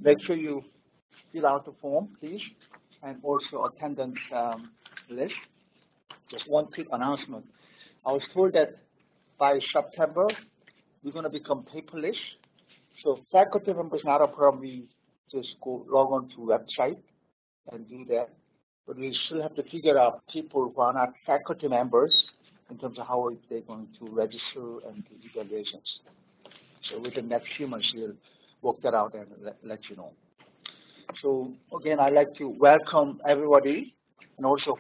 Make sure you fill out the form, please, and also attendance list. Just one quick announcement. I was told that by September, we're going to become paperless. So faculty members not a problem. We just go log on to website and do that. But we still have to figure out people who are not faculty members in terms of how they're going to register and do evaluations. So within the next few months, we'll work that out and let you know. So again, I'd like to welcome everybody and also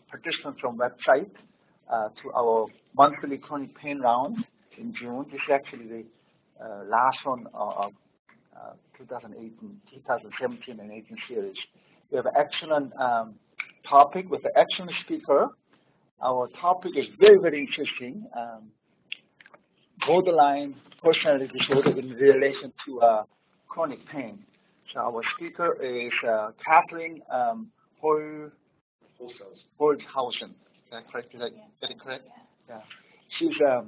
participants from website to our monthly chronic pain round in June. This is actually the last one of 2017 and 18 series. We have an excellent topic with an excellent speaker. Our topic is very, very interesting. Borderline personality disorder in relation to chronic pain. So our speaker is Kathleen Holzhausen. Is that correct? Is that correct? Yeah. She's a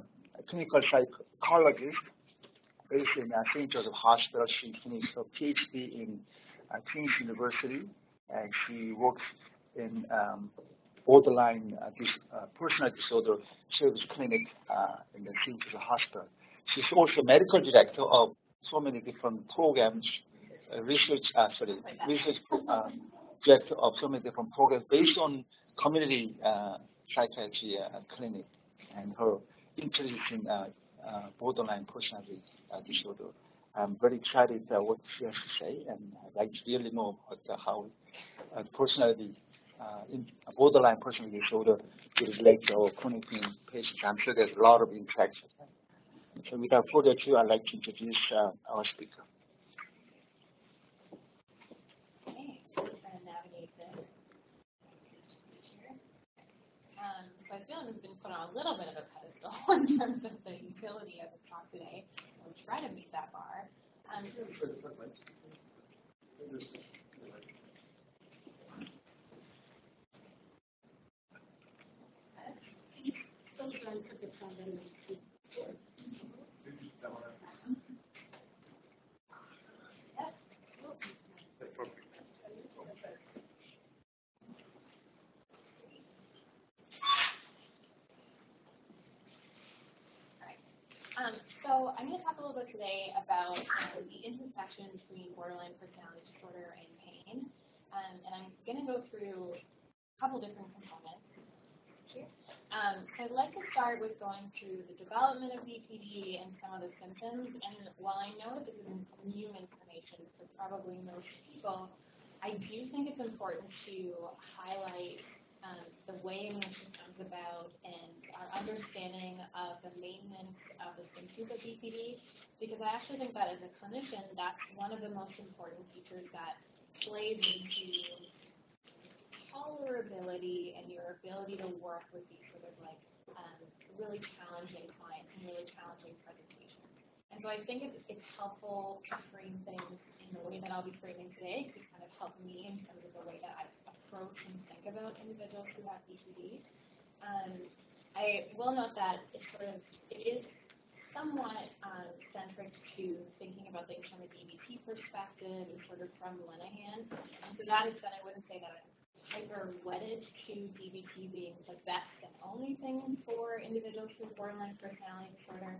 clinical psychologist based in St. Joseph Hospital. She finished her PhD in Queen's University, and she works in borderline personal disorder service clinic in the St. Joseph Hospital. She's also medical director of so many different programs, research director of so many different programs based on community psychiatry clinic, and her interest in borderline personality disorder. I'm very excited what she has to say, and I'd like to really know about how personality, borderline personality disorder is related to our chronic pain patients. I'm sure there's a lot of interaction. So without further ado, I'd like to introduce our speaker. Okay, I'm going to navigate this. So I feel like it's been put on a little bit of a pedestal in terms of the utility of the talk today. We'll try to meet that bar. So I'm going to talk a little bit today about the intersection between borderline personality disorder and pain. And I'm going to go through a couple different components here. I'd like to start with going through the development of BPD and some of the symptoms. And while I know that this is new information for probably most people, I do think it's important to highlight the way in which it comes about and our understanding of the maintenance of the symptoms of BPD, because I actually think that as a clinician, that's one of the most important features that plays into tolerability and your ability to work with these sort of like really challenging clients and really challenging presentations. And so I think it's helpful to frame things in the way that I'll be framing today to kind of help me in terms of the way that I approach and think about individuals who have BPD. I will note that it is somewhat centric to thinking about things from a DBT perspective and sort of from Linehan. And so that is that I wouldn't say that I'm hyper wedded to DBT being the best and only thing for individuals with borderline personality disorder.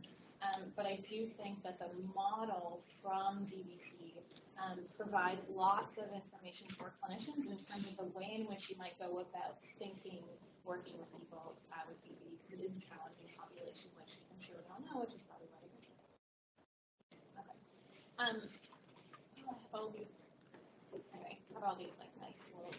But I do think that the model from DBT provides lots of information for clinicians in terms of the way in which you might go about thinking, working with people with BPD, because it is a challenging population, which I'm sure we all know, which is probably what it is. Okay. I have all these like nice little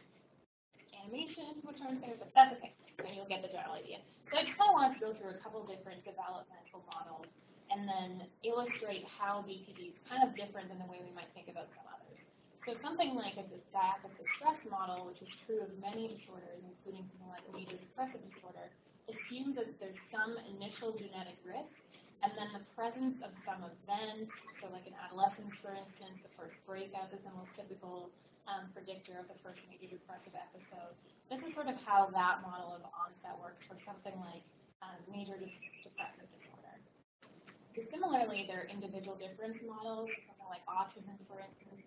animations, which aren't there, but that's okay. So you'll get the general idea. So I kind of want to go through a couple different developmental models and then illustrate how BPD is kind of different than the way we might think about some others. So something like a diathesis stress model, which is true of many disorders, including something like major depressive disorder, assumes that there's some initial genetic risk, and then the presence of some event, so like in adolescence, for instance, the first breakup is the most typical predictor of the first major depressive episode. This is sort of how that model of onset works for something like major depressive disorder. Similarly, there are individual difference models, something like autism, for instance,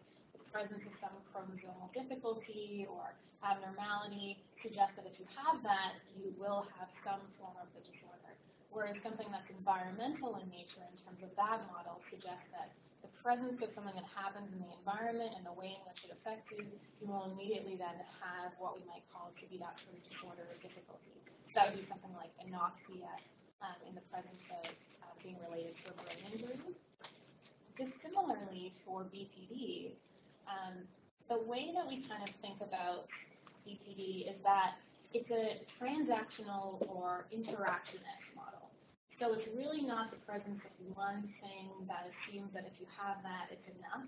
presence of some chromosomal difficulty or abnormality suggests that if you have that, you will have some form of the disorder. Whereas something that's environmental in nature in terms of that model suggests that the presence of something that happens in the environment and the way in which it affects you, you will immediately then have what we might call to be that sort of disorder or difficulty. That would be something like anesthesia in the presence of being related to a brain injury. Just similarly for BPD, the way that we kind of think about BPD is that it's a transactional or interactionist model. So it's really not the presence of one thing that assumes that if you have that, it's enough,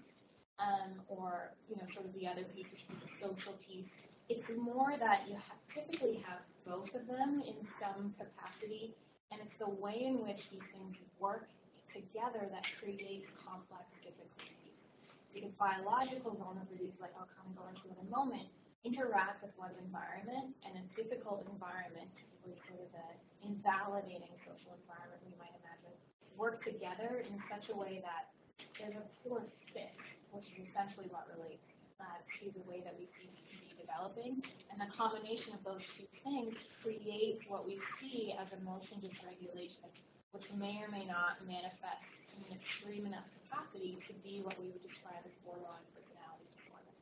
or sort of the other piece, which is the social piece. It's more that you typically have both of them in some capacity, and it's the way in which these things work together that creates complex difficulties. Because biological vulnerabilities, like I'll come go into in a moment, interact with one's environment, and a difficult environment, typically sort of an invalidating social environment we might imagine, work together in such a way that there's a poor fit, which is essentially what relates to the way that we see BPD developing. And the combination of those two things creates what we see as emotion dysregulation, which may or may not manifest in an extreme enough capacity to be what we would describe as borderline personality disorder.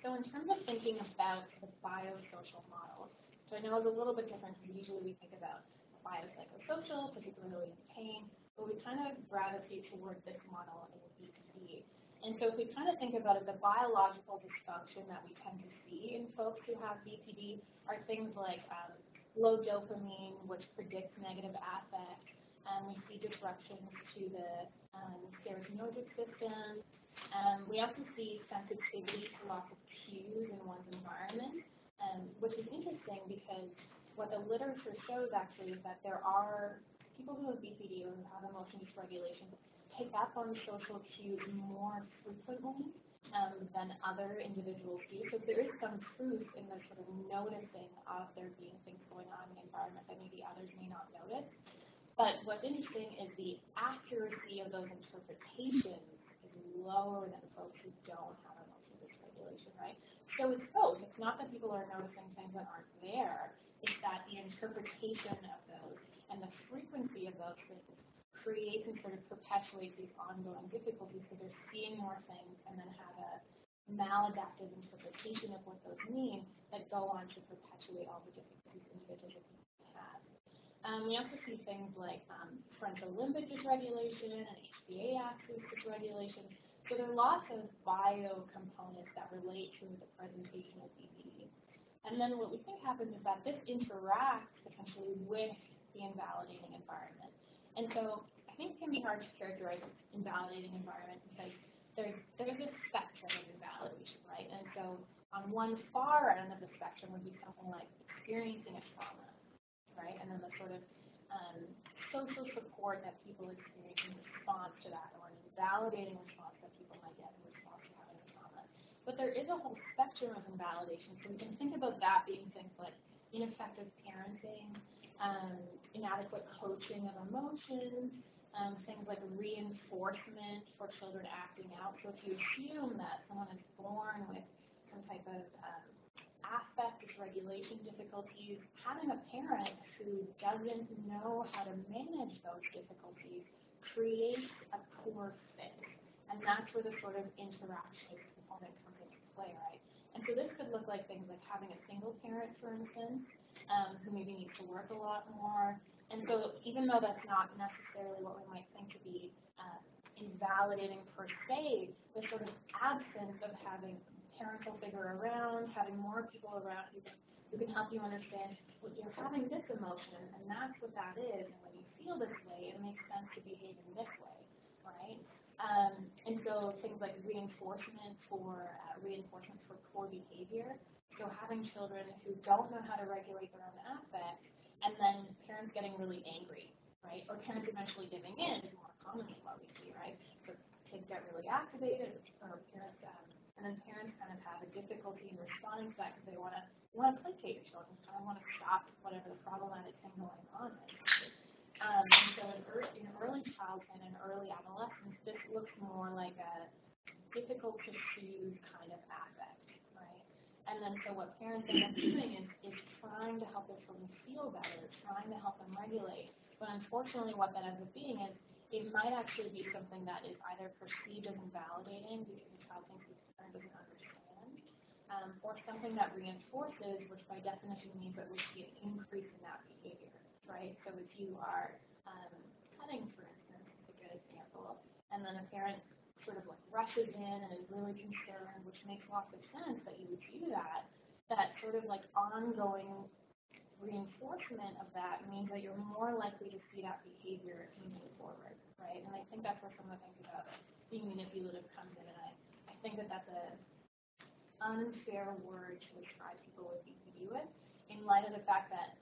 So in terms of thinking about the biosocial models, so I know it's a little bit different because usually we think about biopsychosocial, particularly in pain, but we kind of gravitate towards this model in BPD. And so if we kind of think about it, the biological dysfunction that we tend to see in folks who have BPD are things like low dopamine, which predicts negative affect. We see disruptions to the serotonergic system. We also see sensitivity to lots of cues in one's environment, which is interesting because what the literature shows actually is that there are people who have BPD or who have emotion dysregulation pick up on social cues more frequently than other individuals do. So there is some truth in the sort of noticing of there being things going on in the environment that maybe others may not notice. But what's interesting is the accuracy of those interpretations is lower than folks who don't have emotion dysregulation, right? So it's both. It's not that people are noticing things that aren't there. It's that the interpretation of those and the frequency of those things creates and sort of perpetuates these ongoing difficulties, so they're seeing more things and then have a maladaptive interpretation of what those mean that go on to perpetuate all the difficulties individuals have. We also see things like frontal limbic dysregulation and HPA axis dysregulation. So there are lots of bio components that relate to the presentation of BPD. And then what we think happens is that this interacts potentially with the invalidating environment. And so I think it can be hard to characterize an invalidating environment because there's a spectrum of invalidation, right? And so on one far end of the spectrum would be something like experiencing a trauma, right? And then the sort of social support that people experience in response to that, or an invalidating response that people might get in response to having a trauma. But there is a whole spectrum of invalidation. So we can think about that being things like ineffective parenting, inadequate coaching of emotions, things like reinforcement for children acting out. So if you assume that someone is born with some type of affect dysregulation difficulties, having a parent who doesn't know how to manage those difficulties creates a poor fit. And that's where the sort of interaction component comes into play, right? And so this could look like things like having a single parent, for instance, who maybe needs to work a lot more. And so even though that's not necessarily what we might think to be invalidating per se, the sort of absence of having a parental figure around, having more people around who can help you understand, well, you're having this emotion, and that's what that is, and when you feel this way, it makes sense to behave in this way, right? And so things like reinforcement for poor behavior. So having children who don't know how to regulate their own affect, and then parents getting really angry, right? Or parents eventually giving in is more commonly what we see, right? So kids get really activated, or parents, and then parents kind of have a difficulty in responding to that because they want to placate your children, kind of want to stop whatever the problematic thing going on is. And so in early childhood and early adolescence, this looks more like a difficult to soothe kind of affect, right? And then so what parents end up doing is trying to help their children feel better, trying to help them regulate. But unfortunately what that ends up being is it might actually be something that is either perceived as invalidating because the child thinks the parent doesn't understand, or something that reinforces, which by definition means that we see an increase in that behavior, right? So if you are cutting, for instance, is a good example, and then a parent sort of like rushes in and is really concerned, which makes lots of sense that you would do that, that sort of like ongoing reinforcement of that means that you're more likely to see that behavior moving forward, right? And I think that's where some of the things about being manipulative comes in, and I think that that's an unfair word to describe people with BPD with, in light of the fact that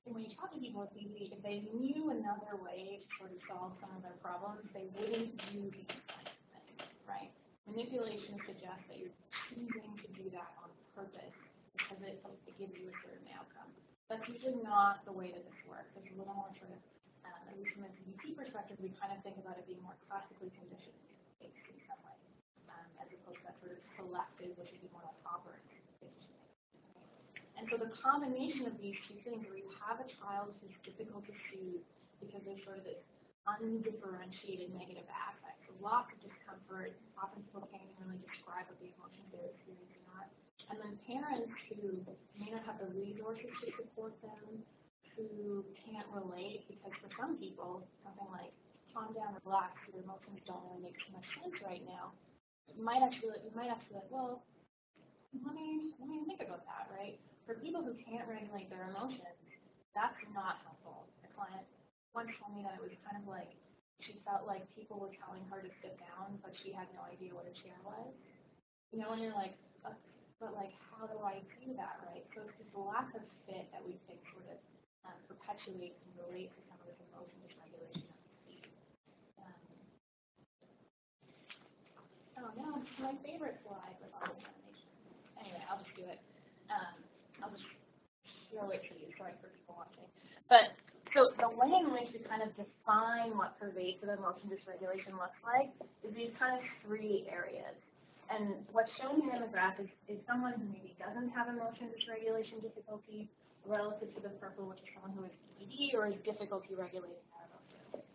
when you talk to people with BPD, if they knew another way to sort of solve some of their problems, they wouldn't do these kinds of things, right? Manipulation suggests that you're choosing to do that on purpose because it gives you a certain outcome. That's usually not the way that this works. There's a little more sort of, at least from a CBT perspective, we kind of think about it being more classically conditioned in some way, as opposed to that sort of selective, which would be more like operant conditioning. And so the combination of these two things, where you have a child who's difficult to soothe because there's sort of this undifferentiated negative affect, lots of discomfort, often people can't even really describe what the emotions they're experiencing are, and then parents who may not have the resources to support them, who can't relate because for some people, something like calm down, relax, your emotions don't really make too much sense right now, you might actually like, well, let me think about that, right? For people who can't regulate their emotions, that's not helpful. A client once told me that it was kind of like she felt like people were telling her to sit down, but she had no idea what a chair was. You know, and you're like, but like, how do I do that, right? So it's this lack of fit that we think sort of perpetuates and relates to some of this emotion dysregulation that we see. Oh no, it's my favorite slide with all the animation. Anyway, I'll just do it. I'll just throw it to you. Sorry for people watching. But so the way in which we kind of define what pervasive emotion dysregulation looks like is these kind of three areas. And what's shown here in the graph is someone who maybe doesn't have emotion dysregulation difficulty relative to the purple, which is someone who has BPD or has difficulty regulating their emotions.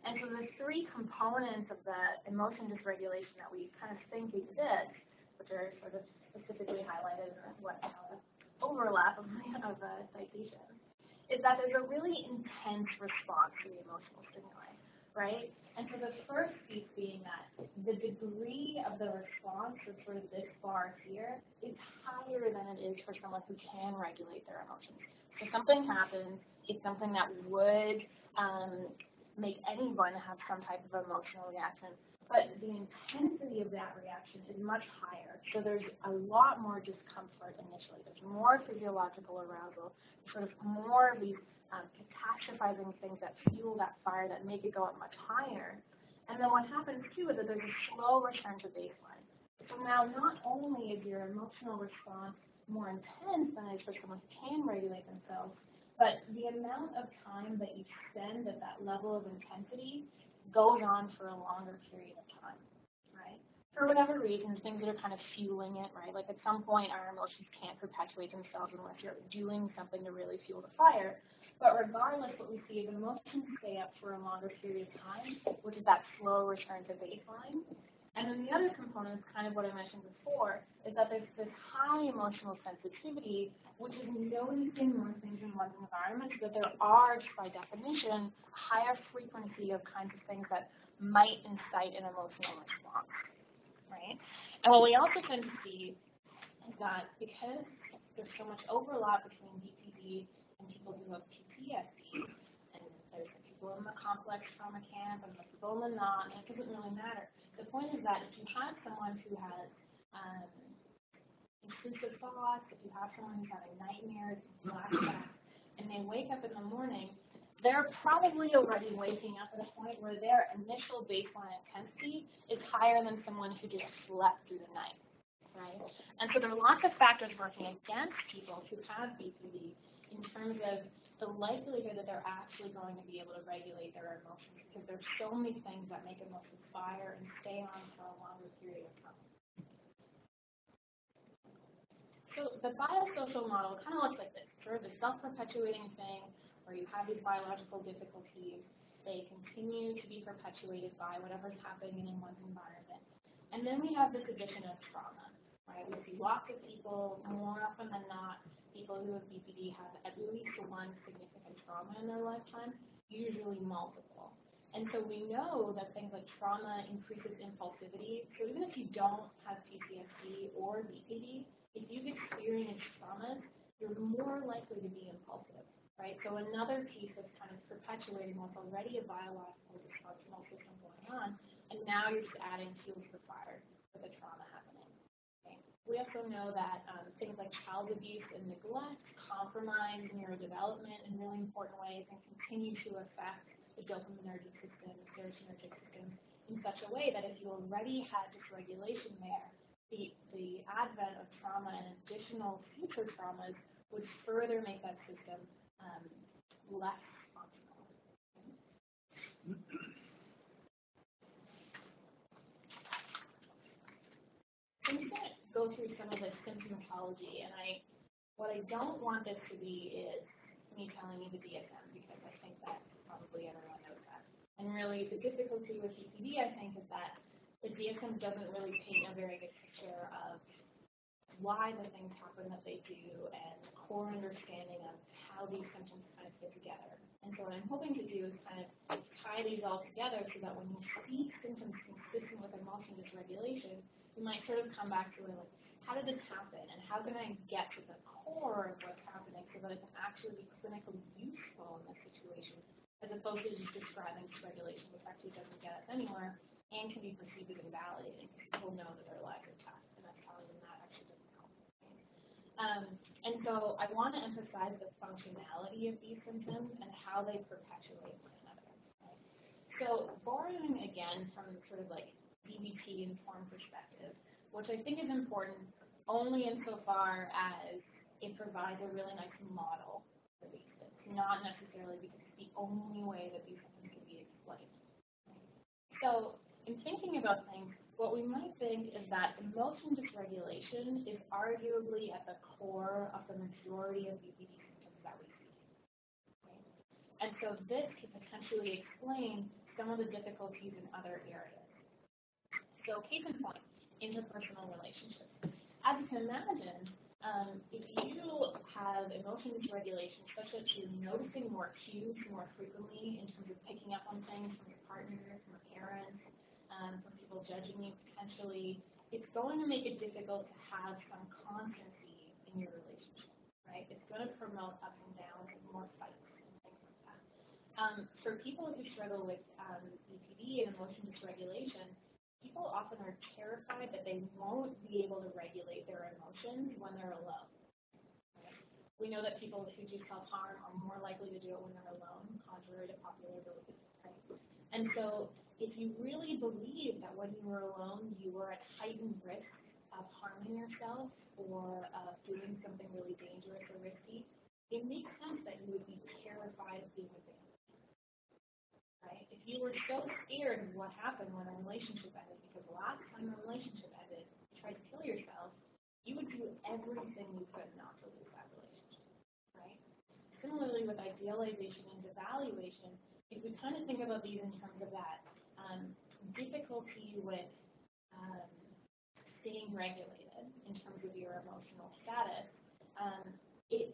And so the three components of the emotion dysregulation that we kind of think exist, which are sort of specifically highlighted in what overlap of citation, is that there's a really intense response to the emotional stimuli, right? And so the first piece being that the degree of the response, or sort of this bar here, is higher than it is for someone who can regulate their emotions. So something happens, it's something that would make anyone have some type of emotional reaction, but the intensity of that reaction is much higher. So there's a lot more discomfort initially. There's more physiological arousal, sort of more of these catastrophizing things that fuel that fire that make it go up much higher. And then what happens too is that there's a slow return to baseline. So now not only is your emotional response more intense than it is for someone who can regulate themselves, but the amount of time that you spend at that level of intensity goes on for a longer period of time, right? For whatever reasons, things that are kind of fueling it, right? Like at some point, our emotions can't perpetuate themselves unless you're doing something to really fuel the fire. But regardless, what we see is emotions stay up for a longer period of time, which is that slow return to baseline. And then the other component is kind of what I mentioned before, is that there's this high emotional sensitivity, which is noticing more things in one's environment, so that there are, by definition, a higher frequency of kinds of things that might incite an emotional response, right? And what we also tend to see is that because there's so much overlap between BPD and people who have PTSD, and there's people in the complex trauma camp and the people in the non, it doesn't really matter. The point is that if you have someone who has intrusive thoughts, if you have someone who's having nightmares, flashbacks, and they wake up in the morning, they're probably already waking up at a point where their initial baseline intensity is higher than someone who just slept through the night, right? And so there are lots of factors working against people who have BPD in terms of the likelihood that they're actually going to be able to regulate their emotions, because there's so many things that make emotions fire and stay on for a longer period of time. So the biosocial model kind of looks like this, sort of a self-perpetuating thing where you have these biological difficulties. They continue to be perpetuated by whatever's happening in one's environment. And then we have this addition of trauma, right? We see lots of people, more often than not, people who have BPD have at least one significant trauma in their lifetime, usually multiple. And so we know that things like trauma increases impulsivity. So even if you don't have PTSD or BPD, if you've experienced traumas, you're more likely to be impulsive, right? So another piece of kind of perpetuating what's already a biological dysfunctional system going on, and now you're just adding fuel to the fire with the trauma happening. Okay? We also know that things like child abuse and neglect compromise neurodevelopment in really important ways and continue to affect the dopaminergic system, the serotonergic system, in such a way that if you already had dysregulation there, the advent of trauma and additional future traumas would further make that system less functional. I'm just going to go through some of the symptomatology, and what I don't want this to be is me telling you the DSM, because I think that probably everyone knows that. And really, the difficulty with BPD, I think, is that the DSM doesn't really paint a very good picture of why the things happen that they do and the core understanding of how these symptoms kind of fit together. And so what I'm hoping to do is kind of tie these all together so that when you see symptoms consistent with emotion dysregulation, you might sort of come back to it like, how did this happen, and how can I get to the core of what's happening so that it can actually be clinically useful in this situation, as opposed to just describing dysregulation, which actually doesn't get us anywhere and can be perceived as invalidating because people know that their lives are tough, and that's telling them that actually doesn't help. And so I want to emphasize the functionality of these symptoms and how they perpetuate one another. Right? So borrowing again from sort of like DBT-informed perspective, which I think is important only insofar as it provides a really nice model for these things, not necessarily because it's the only way that these things can be explained. So in thinking about things, what we might think is that emotion dysregulation is arguably at the core of the majority of BPD symptoms that we see. Okay? And so this could potentially explain some of the difficulties in other areas. So case in point, interpersonal relationships. As you can imagine, if you have emotion dysregulation such that you're noticing more cues more frequently in terms of picking up on things from your partner, from your parents, from people judging you potentially, it's going to make it difficult to have some constancy in your relationship, right? It's going to promote ups and downs and more fights and things like that. For people who struggle with BPD and emotion dysregulation, people often are terrified that they won't be able to regulate their emotions when they're alone. Right? We know that people who do self-harm are more likely to do it when they're alone, contrary to popular belief. Right? And so if you really believe that when you were alone, you were at heightened risk of harming yourself or of doing something really dangerous or risky, it makes sense that you would be terrified of being abandoned. Right? If you were so scared of what happened when a relationship ended, because the last time a relationship ended, you tried to kill yourself, you would do everything you could not to lose that relationship. Right? Similarly, with idealization and devaluation, if we kind of think about these in terms of that difficulty with staying regulated in terms of your emotional status, it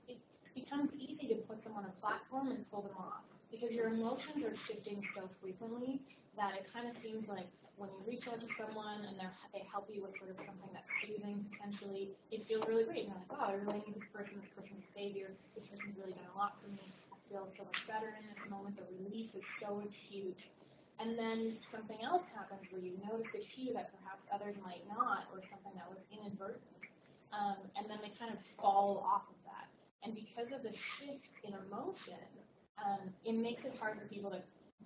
becomes easy to put them on a platform and pull them off. Because your emotions are shifting so frequently that it kind of seems like when you reach out to someone and they help you with sort of something that's soothing, potentially, it feels really great. And you're like, wow, I really need this person's a savior. This person's really done a lot for me. I feel so much better in this moment. The relief is so acute. And then something else happens where you notice a cue that perhaps others might not, or something that was inadvertent. And then they kind of fall off of that. And because of the shift in emotion, it makes it hard for people to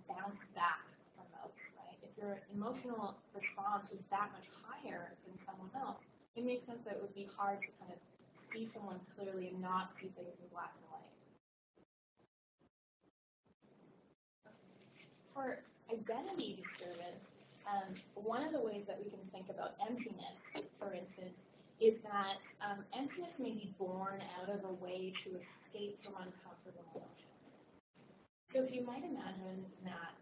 bounce back from those, right? If your emotional response is that much higher than someone else, it makes sense that it would be hard to kind of see someone clearly and not see things in black and white. For identity disturbance, one of the ways that we can think about emptiness, for instance, is that emptiness may somewhat of a way to escape from uncomfortable emotions. So if you might imagine that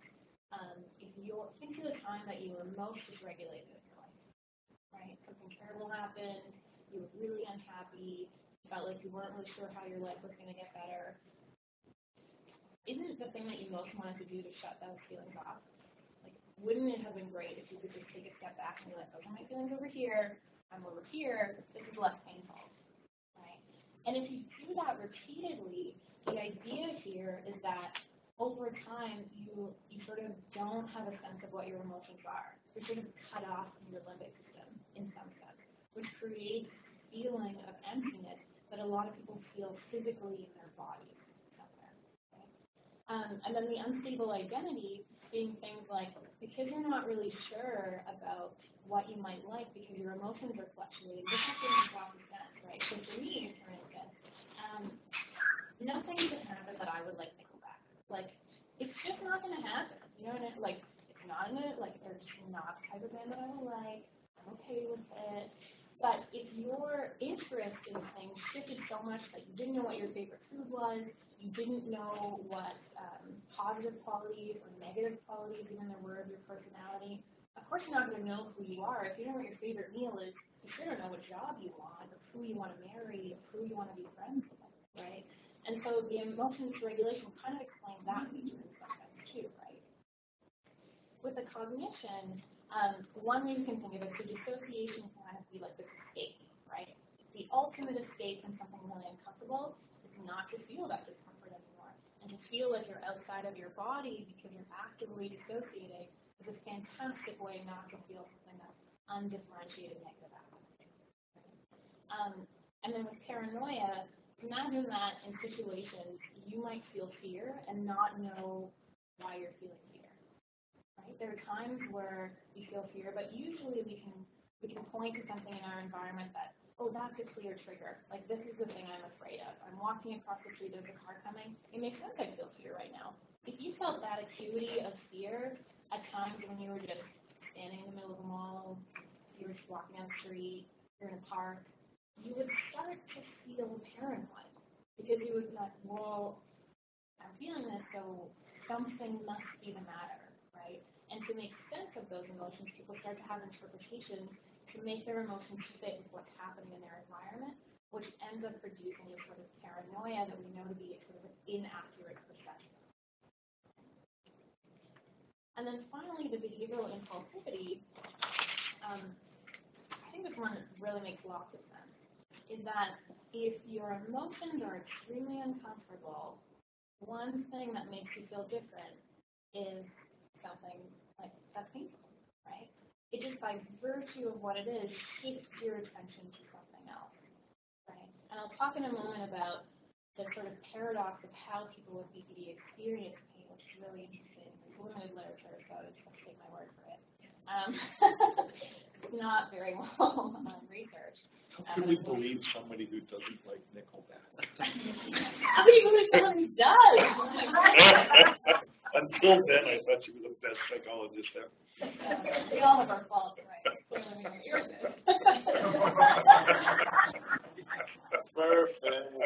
if you're, think of the time that you were most dysregulated in your life, right? Something terrible happened, you were really unhappy, felt like you weren't really sure how your life was going to get better. Isn't the thing that you most wanted to do to shut those feelings off? Like, wouldn't it have been great if you could just take a step back and be like, okay, my feelings over here, I'm over here, this is less painful, right? And if you do that repeatedly, the idea here is that over time, you sort of don't have a sense of what your emotions are. You're sort of cut off from your limbic system in some sense, which creates a feeling of emptiness that a lot of people feel physically in their bodies somewhere. Right? And then the unstable identity being things like, because you're not really sure about what you might like because your emotions are fluctuating, this is going to make sense, right? So for me, for instance, nothing could happen that I would like Nickelback. Like, it's just not going to happen. You know what I mean? Like, it's not in it. Like, they're just not the type of band that I would like. I'm okay with it. But if your interest in things shifted so much that you didn't know what your favorite food was, you didn't know what positive qualities or negative qualities even there were of your personality, of course you're not going to know who you are. If you don't know what your favorite meal is, you sure don't know what job you want, or who you want to marry, or who you want to be friends with, right? And so the emotions regulation kind of explains that feature in some sense too, right? With the cognition, one way you can think of it, so dissociation can kind of be like this escape, right? The ultimate escape from something really uncomfortable is not to feel that discomfort anymore, and to feel like you're outside of your body because you're actively dissociating is a fantastic way not to feel something that's undifferentiated negative affect. And then with paranoia, imagine that in situations you might feel fear and not know why you're feeling fear. Right? There are times where we feel fear, but usually we can point to something in our environment that, oh, that's a clear trigger. Like, this is the thing I'm afraid of. I'm walking across the street, there's a car coming. It makes sense I feel fear right now. If you felt that acuity of fear at times when you were just standing in the middle of the mall, you were just walking down the street, you're in a park, you would start to feel paranoid because you would be like, well, I'm feeling this, so something must be the matter, right? And to make sense of those emotions, people start to have interpretations to make their emotions fit with what's happening in their environment, which ends up producing a sort of paranoia that we know to be a sort of inaccurate perception. And then finally, the behavioral impulsivity, I think this one really makes lots of sense, is that if your emotions are extremely uncomfortable, one thing that makes you feel different is something like that's painful, right? It just by virtue of what it is shifts your attention to something else, right? And I'll talk in a moment about the sort of paradox of how people with BPD experience pain, which is really interesting. There's limited literature, so I just have to take my word for it. It's not very well researched. How can we believe somebody who doesn't like Nickelback? How do you believe someone who does? Until then, I thought you were the best psychologist ever. We all have our faults, right? You're good. Perfect.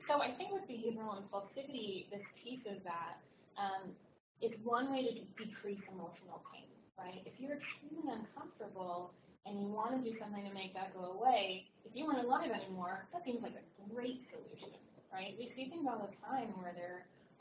So I think with behavioral impulsivity, this piece of that, it's one way to decrease emotional pain, right? If you're extremely uncomfortable and you want to do something to make that go away, if you weren't alive anymore, that seems like a great solution, right? We see things all the time where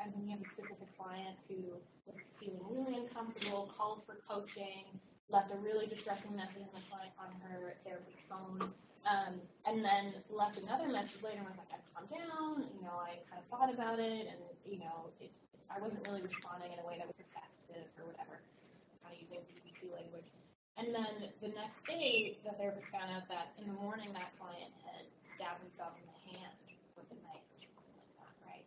I mean, you have a specific client who was feeling really uncomfortable, called for coaching, left a really distressing message on her therapist's phone, and then left another message later and was like, I've calmed down, I kind of thought about it, and, I wasn't really responding in a way that was effective or whatever, kind of using BBC language. And then the next day, the therapist found out that in the morning that client had stabbed himself in the hand with a knife or something like that, right?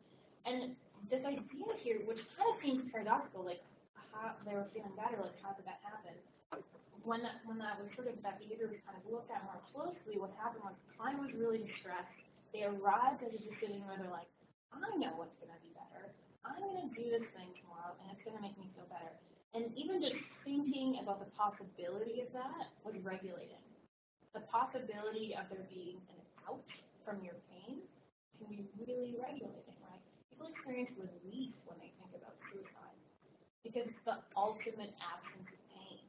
And this idea here, which kind of seems paradoxical, like how they were feeling better, like how did that happen? When that was sort of, that behavior was kind of looked at more closely, what happened was the client was really distressed. They arrived at a decision where they're like, I know what's going to be better. I'm going to do this thing tomorrow, and it's going to make me feel better. And even just thinking about the possibility of that was regulating, the possibility of there being an out from your pain can be really regulating, right? People experience relief when they think about suicide because it's the ultimate absence of pain,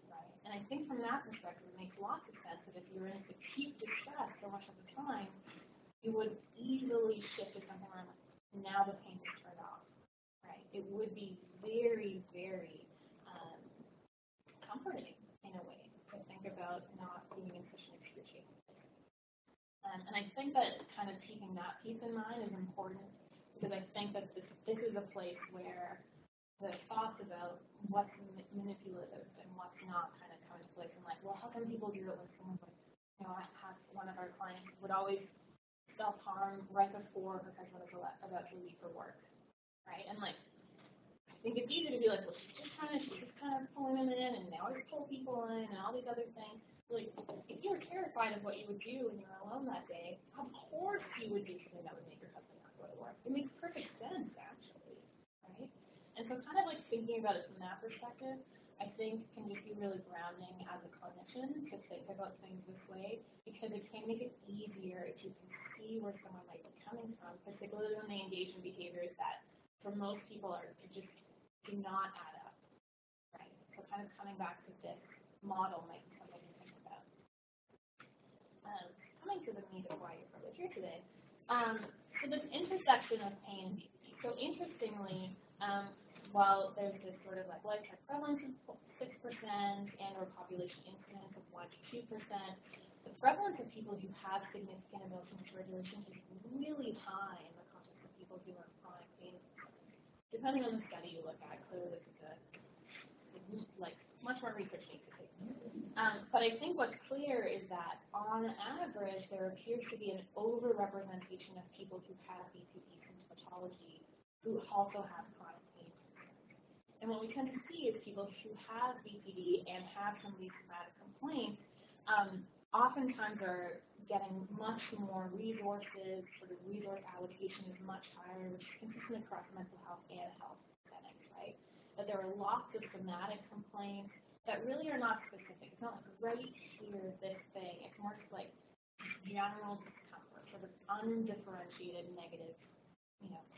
right? And I think from that perspective, it makes lots of sense that if you're in acute distress so much of the time, you would easily shift to something around like, now the pain is turned off, right? It would be very, very comforting in a way to think about not being in such an excruciating place. And I think that kind of keeping that piece in mind is important because I think that this is a place where the thoughts about what's manipulative and what's not kind of come into place. And like, well, how can people do it when someone's like, I have one of our clients would always self-harm right before her husband was about to leave for work, right? And like, I think it's easy to be like, well, she's just kind of pulling them in, and now I pull people in, and all these other things. Like, if you were terrified of what you would do when you were alone that day, of course you would do something that would make your husband not go to work. It makes perfect sense, actually, right? And so kind of like thinking about it from that perspective, I think can just be really grounding as a clinician to think about things this way, because it can make it easier if you can see where someone might be coming from, particularly when they engage in behaviors that for most people just do not add up, right? So kind of coming back to this model might be something to think about. Coming to the meat of why you're probably here today. So this intersection of pain and beauty. So interestingly, while there's this sort of like lifetime prevalence of 6% and or population incidence of 1 to 2%, the prevalence of people who have significant emotional dysregulation is really high in the context of people who have chronic pain. Depending on the study you look at, clearly this is like much more research needs to take place. But I think what's clear is that on average, there appears to be an overrepresentation of people who have BPD symptomatology who also have chronic pain. And what we tend to see is people who have BPD and have some of these somatic complaints oftentimes are getting much more resources, sort of resource allocation is much higher, which is consistent across mental health and health settings, right? That there are lots of somatic complaints that really are not specific. It's not like right here, this thing. It's more just like general discomfort, sort of undifferentiated negative,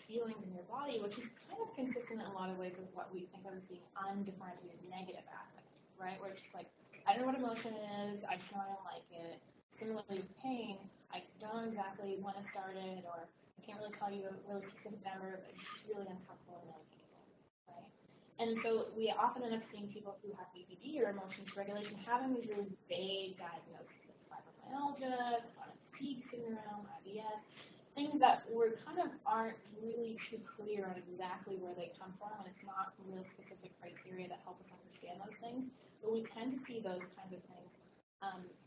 feelings in your body, which is kind of consistent in a lot of ways with what we think of as being undifferentiated negative affect, right? Where it's just like, I don't know what emotion is, I just know I don't like it. Similarly with pain, I don't know exactly when it started, or I can't really tell you a really specific number, but it's just really uncomfortable and really painful, right? And so we often end up seeing people who have BPD or emotion dysregulation having these really vague diagnoses of fibromyalgia, chronic fatigue syndrome, IBS, things that aren't really too clear on exactly where they come from, and it's not real specific criteria that help us understand those things. But we tend to see those kinds of things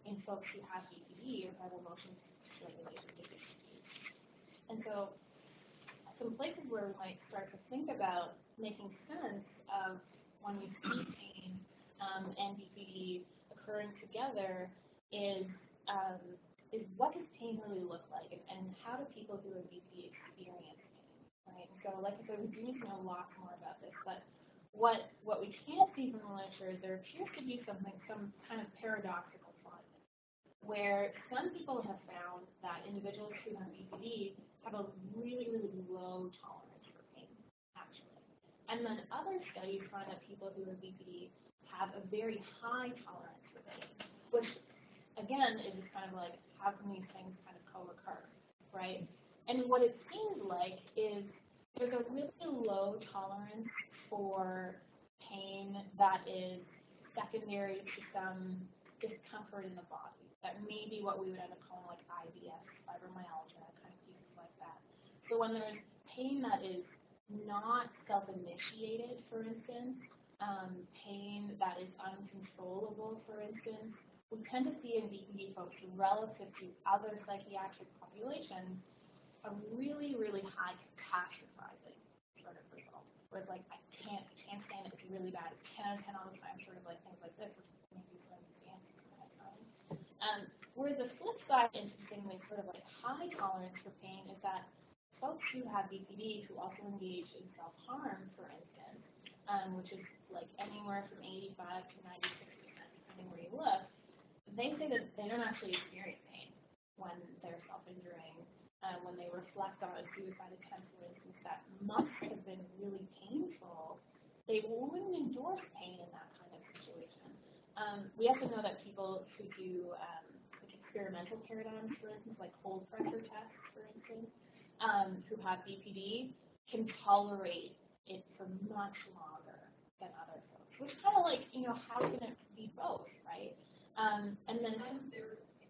in folks who have BPD or have emotion dysregulation deficiencies. And so some places where we might start to think about making sense of when we see pain and BPD occurring together is what does pain really look like, and how do people who have BPD experience pain, right? So like I said, we do need to know a lot more about this, but what we can't see from the literature is there appears to be some kind of paradoxical finding, where some people have found that individuals who have BPD have a really, really low tolerance for pain, actually. And then other studies find that people who have BPD have a very high tolerance for pain, which again is just kind of like, how can these things kind of co-occur, right? And what it seems like is there's a really low tolerance for pain that is secondary to some discomfort in the body. That may be what we would end up calling like IBS, fibromyalgia, kind of pieces like that. So when there's pain that is not self-initiated, for instance, pain that is uncontrollable, for instance, we tend to see in BPD folks relative to other psychiatric populations a really, really high catastrophizing sort of result. Where it's like, I can't stand it, it's really bad, it's 10 out of 10 all the time, sort of like things like this, which is going to be some fancy kind of time. Whereas the flip side, interestingly, sort of like high tolerance for pain is that folks who have BPD who also engage in self-harm, for instance, which is like anywhere from 85 to 96%, depending where you look, they say that they don't actually experience pain when they're self-injuring. When they reflect on a suicide attempt, for instance, that must have been really painful, they wouldn't endorse pain in that kind of situation. We also know that people who do like experimental paradigms, for instance, like hold pressure tests, for instance, who have BPD, can tolerate it for much longer than other folks. Which kind of like, how can it be both, right? And then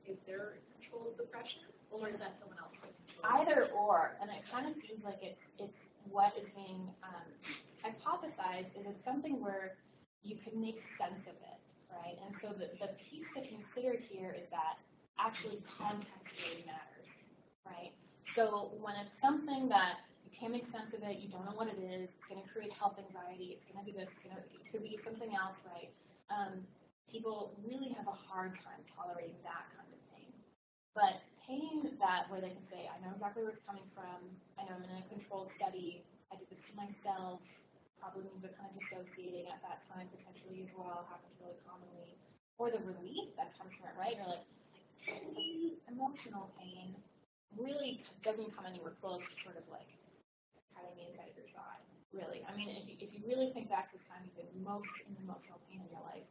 is there control of the pressure, or is that someone else? Either or, and it kind of seems like it's what is being hypothesized is it's something where you can make sense of it, right? And so the piece to consider here is that actually context really matters, right? So when it's something that you can't make sense of it, you don't know what it is, it's going to create health anxiety, it's going to be this, it could be something else, right? People really have a hard time tolerating that kind of pain. But pain that where they can say, I know exactly where it's coming from, I know I'm in a controlled study, I did this to myself, probably means they're kind of dissociating at that time potentially as well, happens really commonly. Or the relief that comes from it, right? You're like emotional pain really doesn't come anywhere close to sort of like having the inside of your thigh, really. I mean, if you really think back to the time you've been most in emotional pain in your life,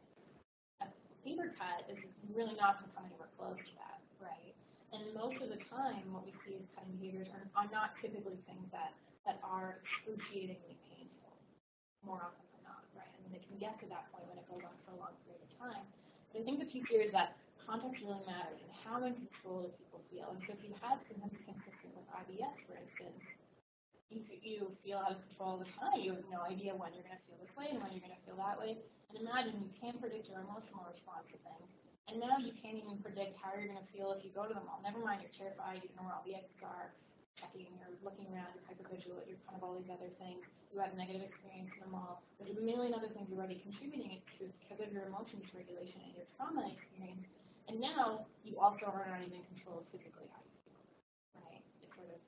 a paper cut is really not going to come anywhere close to that, right? And most of the time, what we see as cutting behaviors are not typically things that are excruciatingly painful, more often than not, right? I mean, they can get to that point when it goes on for a long period of time. But I think the piece here is that context really matters and how in control do people feel. And so if you have symptoms consistent with IBS, for instance, you feel out of control all the time. You have no idea when you're going to feel this way and when you're going to feel that way. And imagine you can't predict your emotional response to things. And now you can't even predict how you're going to feel if you go to the mall. Never mind, you're terrified, you know where all the exits are, checking, you're looking around, you're hypervigilant, you're kind of all these other things. You had a negative experience in the mall. There's a million other things you're already contributing to because of your emotions regulation and your trauma experience. And now you also are not even in control of physically how you feel, right? It's sort of,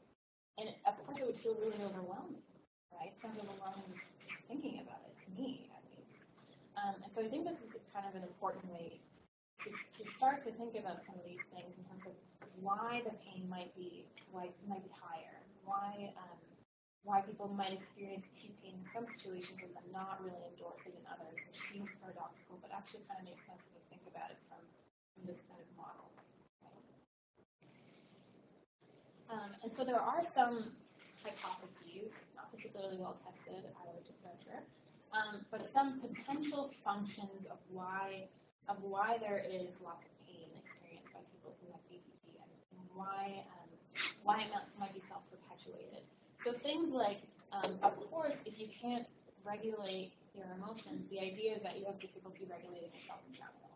and of course it would feel really overwhelming, right? It sounds overwhelming just thinking about it, to me at least. And so I think this is kind of an important way to start to think about some of these things in terms of why the pain might be higher, why people might experience acute pain in some situations and then not really endorse it in others, which seems paradoxical, but actually kind of makes sense when you think about it from this kind of model. And so there are some hypotheses, not particularly well tested, I would just venture, but some potential functions of why there is lots of pain experienced by people who have BPD and why it might be self-perpetuated. So things like, of course, if you can't regulate your emotions, the idea is that you have difficulty regulating yourself in general,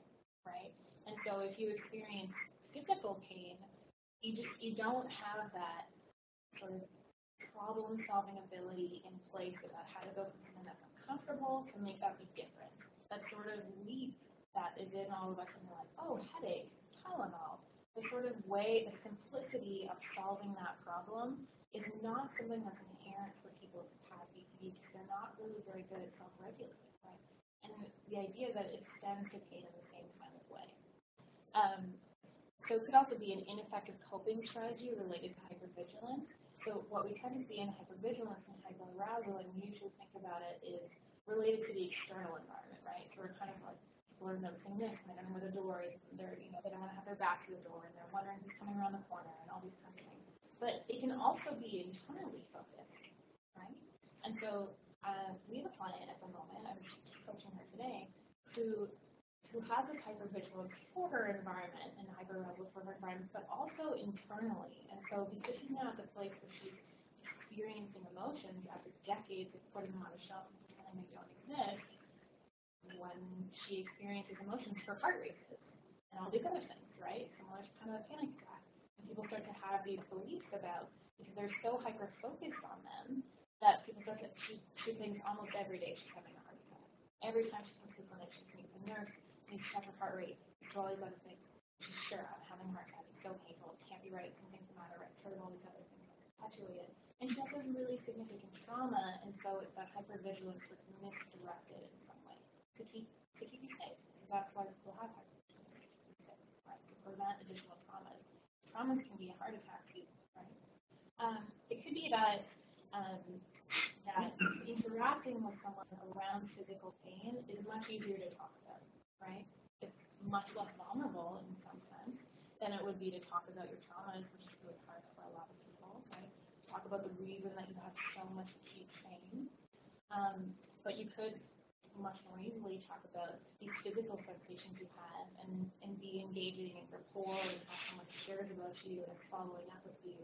right? And so if you experience physical pain, you don't have that sort of problem-solving ability in place about how to go from something that's uncomfortable to make that be different. That sort of leap that is in all of us, and we're like, oh, headache, Tylenol. The sort of way, the simplicity of solving that problem is not something that's inherent for people who have BPD because they're not really very good at self-regulating, right? And the idea that it extends to pain in the same kind of way. So it could also be an ineffective coping strategy related to hypervigilance. So what we tend to see in hypervigilance and hyperarousal, and we usually think about it, is related to the external environment, right? So we're kind of like, people are noticing this, and they don't know where the door is, and they don't want to have their back to the door, and they're wondering who's coming around the corner, and all these kinds of things. But it can also be internally focused, right? And so we have a client at the moment, I was coaching her today, who has this hypervigilance for her environment and hyperarousal for her environment, but also internally. And so because she's now at the place where she's experiencing emotions after decades of putting them on a shelf and pretending they don't exist, when she experiences emotions, her heart races and all these other things, right? Similar to kind of a panic attack. And people start to have these beliefs about, because they're so hyper-focused on them, that people start to, she thinks almost every day she's having a heart attack. Every time she comes to the clinic, she meets a nurse, needs to check her heart rate, it's all these other things. She's sure I'm having a heart attack, it's so painful, it can't be right, something's the matter, right? Sort of all these other things perpetuated. And she also has really significant trauma, and so it's that hypervigilance sort of misdirected in some way to keep you safe. Because that's why people have hypervigilance. prevent additional traumas. Traumas can be a heart attack too, right? It could be that that interacting with someone around physical pain is much easier to talk about, right? It's much less vulnerable in some sense than it would be to talk about your traumas, which is really hard for a lot of people, right? Talk about the reason that you have so much acute pain. But you could much more easily talk about these physical sensations you have and be engaging in rapport and have someone who cares about you and is following up with you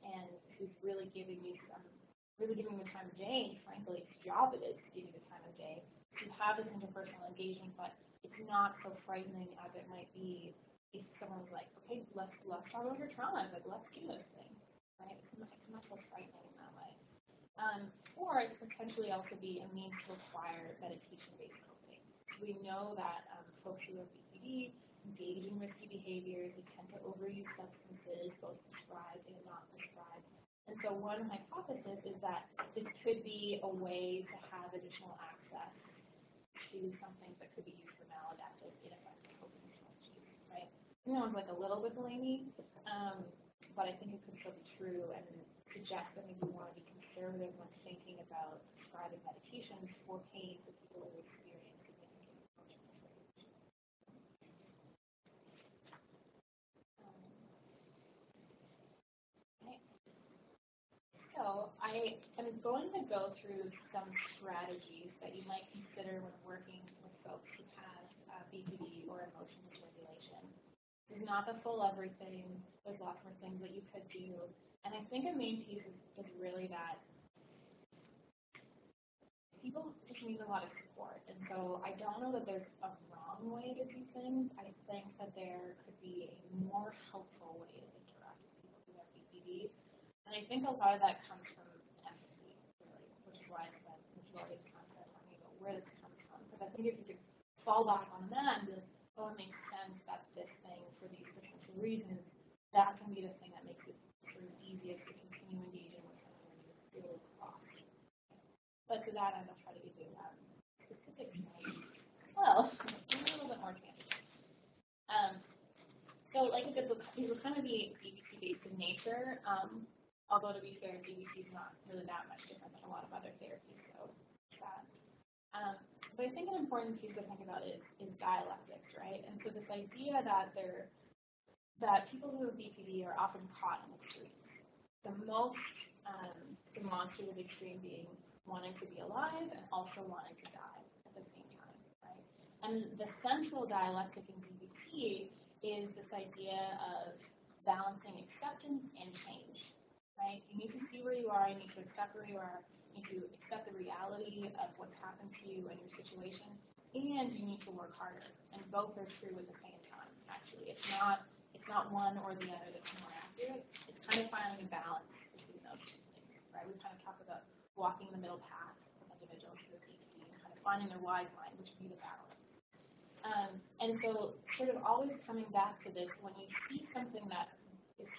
and who's really giving you the time of day. Frankly, whose job it is to give you the time of day. You have this interpersonal engagement, but it's not so frightening as it might be if someone's like, okay, let's talk about your traumas, like let's do this thing, right? It's much less frightening in that way. Or it could potentially also be a means to acquire medication-based coping. We know that folks who have BPD engage in risky behaviors. They tend to overuse substances, both prescribed and not prescribed. And so one hypothesis is that this could be a way to have additional access to some things that could be used for maladaptive, ineffective coping strategies, right? It sounds like a little bit blamey, but I think it could still be true and suggest that maybe we want to be conservative when thinking about prescribing medications for pain for people who experience significant emotional regulation. Okay. So I am going to go through some strategies that you might consider when working with folks who have BPD or emotional dysregulation. It's not the full everything. There's lots more things that you could do. And I think a main piece is really that people just need a lot of support. And so I don't know that there's a wrong way to do things. I think that there could be a more helpful way to interact with people who have BPD. And I think a lot of that comes from empathy, really, which is why I spent the majority of time talking about where this comes from. Because I think if you could fall back on that and be like, oh, it makes sense, that's this thing for these potential reasons, that can be the thing that makes it sort of easiest to continue engaging with someone when you feel lost. But to that, I'm going to try to give you specific strategies. Well, a little bit more tangible. So, like I said, these will kind of be DBT-based in nature, although to be fair, DBT is not really that much different than a lot of other therapies, so that. But I think an important piece to think about is dialectics, right? And so this idea that people who have BPD are often caught in extremes. The most demonstrative extreme being wanting to be alive and also wanting to die at the same time, right? And the central dialectic in DBT is this idea of balancing acceptance and change, right? You need to see where you are, you need to accept where you are, you need to accept the reality of what's happened to you and your situation, and you need to work harder. And both are true at the same time, actually. It's not one or the other that's more accurate. It's kind of finding a balance between those two things, right? We kind of talk about walking the middle path with individuals who are BPD and kind of finding their wise line, which would be the balance. And so sort of always coming back to this, when you see something that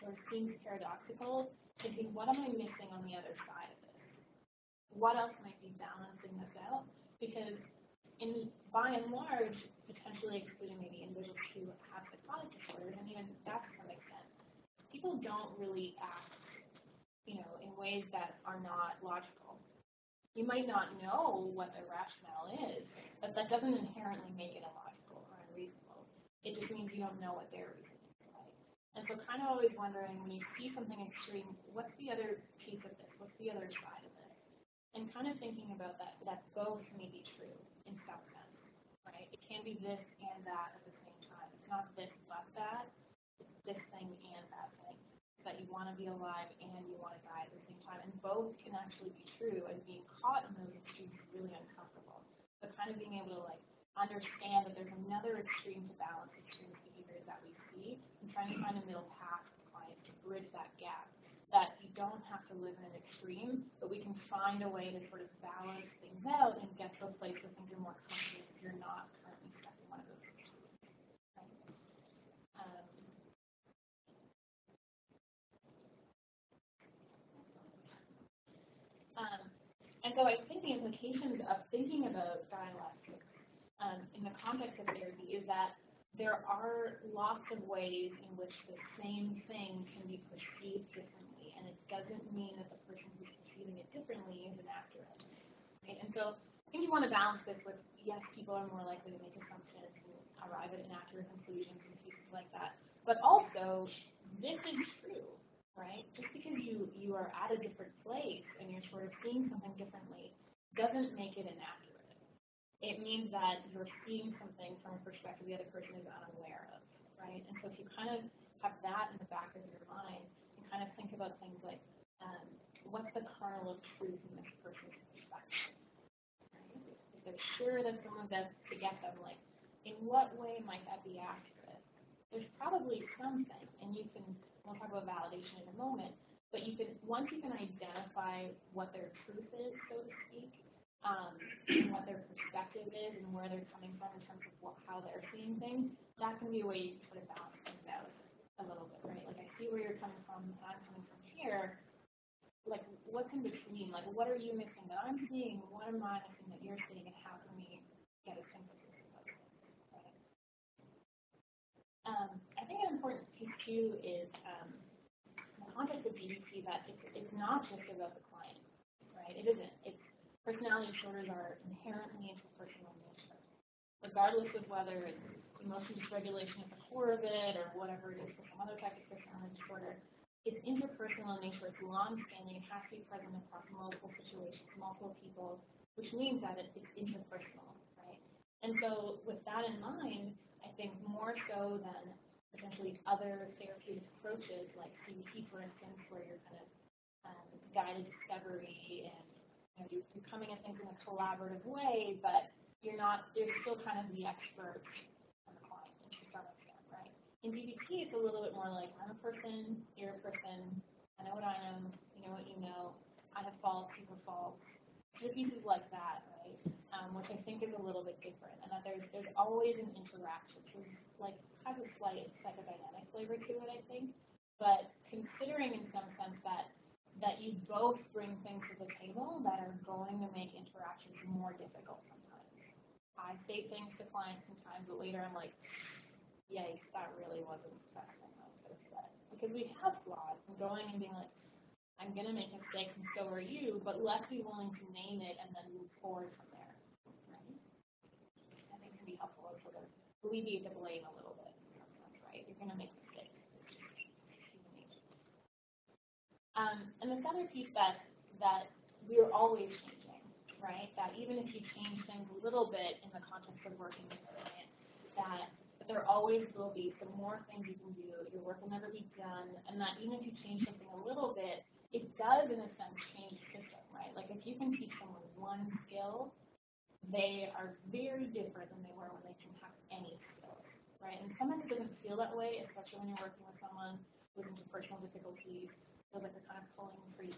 sort of seems paradoxical, thinking, what am I missing on the other side of this? What else might be balancing this out? Because by and large, potentially excluding maybe individuals who have psychotic disorders, and even that to some extent, people don't really act, in ways that are not logical. You might not know what their rationale is, but that doesn't inherently make it illogical or unreasonable. It just means you don't know what their reason is like. And so kind of always wondering, when you see something extreme, what's the other piece of this? What's the other side of this? And kind of thinking about that both may be true in some sense, right? It can be this and that at the same time. It's not this but that. It's this thing and that thing. That you want to be alive and you want to die at the same time. And both can actually be true, and being caught in those extremes is really uncomfortable. So kind of being able to understand that there's another extreme to balance extreme behaviors that we see, and trying to find a middle path for clients to bridge that gap. That you don't have to live in an extreme, but we can find a way to sort of balance things out and get to a place where things are more comfortable if you're not currently stuck in one of those extremes. Right? And so I think the implications of thinking about dialectics in the context of therapy is that there are lots of ways in which the same thing can be perceived differently, and it doesn't mean that the person who's perceiving it differently is inaccurate. Right? And so I think you want to balance this with, yes, people are more likely to make assumptions and arrive at inaccurate conclusions and pieces like that, but also this is true, right? Just because you are at a different place and you're sort of seeing something differently doesn't make it inaccurate. It means that you're seeing something from a perspective the other person is unaware of, right? And so if you kind of have that in the back of your mind, and kind of think about things like, what's the kernel of truth in this person's perspective? Right? If they're sure that someone does to get them, like, in what way might that be accurate? There's probably something, and we'll talk about validation in a moment, but once you can identify what their truth is, so to speak, and what their perspective is and where they're coming from in terms of how they're seeing things, that can be a way you can sort of balance things out a little bit, right? Like, I see where you're coming from, and I'm coming from here. Like, what's in between? Like, what are you missing that I'm seeing? What am I missing that you're seeing? And how can we get a synthesis of those things, right? I think an important piece, too, is in the context of BDP that it's not just about the client, right? It isn't. Personality disorders are inherently interpersonal in nature, regardless of whether it's emotion dysregulation at the core of it or whatever it is for some other type of personality disorder. It's interpersonal in nature. It's long-standing. It has to be present across multiple situations, multiple people, which means that it's interpersonal, right? And so with that in mind, I think more so than potentially other therapeutic approaches like CBT, for instance, where you're kind of guided discovery and you're coming at things in a collaborative way, but you're still kind of the expert on the client to some extent, right? In BDP, it's a little bit more like, I'm a person, you're a person, I know what I am, you know what you know, I have faults, you have faults, just pieces like that, right? Which I think is a little bit different, and that there's always an interaction, which like has a slight psychodynamic flavor to it, I think, but considering in some sense that you both bring things to the table that are going to make interactions more difficult sometimes. I say things to clients sometimes, but later I'm like, yikes, that really wasn't the best thing I could have said. Because we have flaws, and going and being like, I'm going to make mistakes and so are you, but let's be willing to name it and then move forward from there. Right? I think can be helpful to sort of alleviate the blame a little bit. Right? You're going to make mistakes. And this other piece that we're always changing, right? That even if you change things a little bit in the context of working with a client, that there always will be some more things you can do. Your work will never be done, and that even if you change something a little bit, it does, in a sense, change the system, right? Like, if you can teach someone one skill, they are very different than they were when they didn't have any skills, right? And sometimes it doesn't feel that way, especially when you're working with someone with interpersonal difficulties. Feels like they're kind of pulling for you,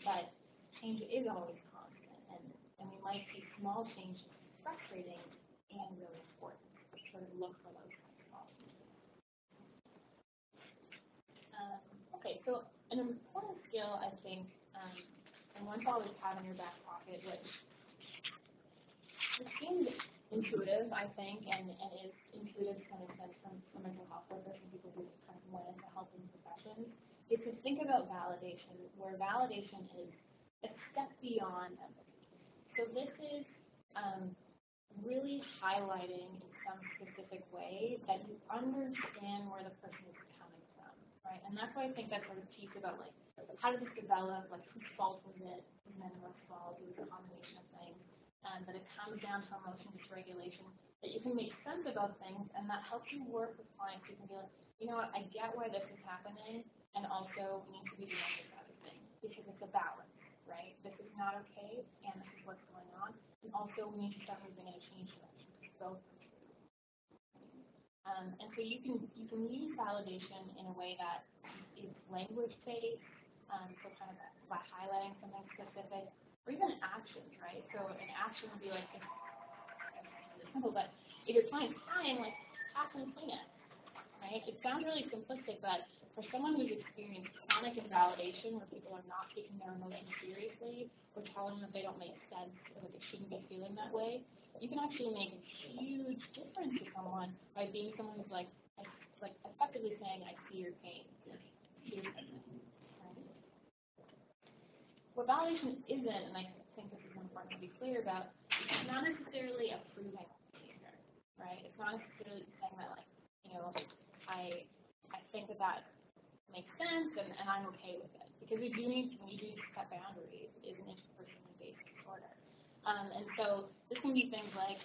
but change is always constant, and we might see small changes frustrating and really important. Sort of look for those kind of small changes. Okay, so an important skill, I think, and one to always have in your back pocket, which seems intuitive, I think, and is intuitive to some extent from mental health workers and people who kind of went into helping professions, is to think about validation, where validation is a step beyond empathy. So this is really highlighting in some specific way that you understand where the person is coming from, right? And that's why I think that sort of piece about, like, how did this develop, like, whose fault was it, and then what's fault, it was a combination of things, that it comes down to emotion dysregulation, that you can make sense about things, and that helps you work with clients. You can be like, you know what, I get why this is happening, and also we need to be doing this other thing, because it's a balance, right? This is not okay, and this is what's going on, and also we need to start moving in a change direction, because both are true. And so you can use validation in a way that is language-based, so kind of by highlighting something specific, or even actions, right? So an action would be like, simple, but if your client's crying, like, tap and clean it, right? It sounds really simplistic, but for someone who's experienced chronic invalidation, where people are not taking their emotions seriously, or telling them that they don't make sense, or that they shouldn't be feeling that way, you can actually make a huge huge difference to someone by being someone who's like effectively saying, I see your pain. Here's my pain. Right? What validation isn't, and I think this is important to be clear about, it's not necessarily approving behavior, right? It's not necessarily saying that, like, you know, I think that makes sense and I'm okay with it. Because we do need to set boundaries. It is an interpersonally based disorder. And so this can be things like,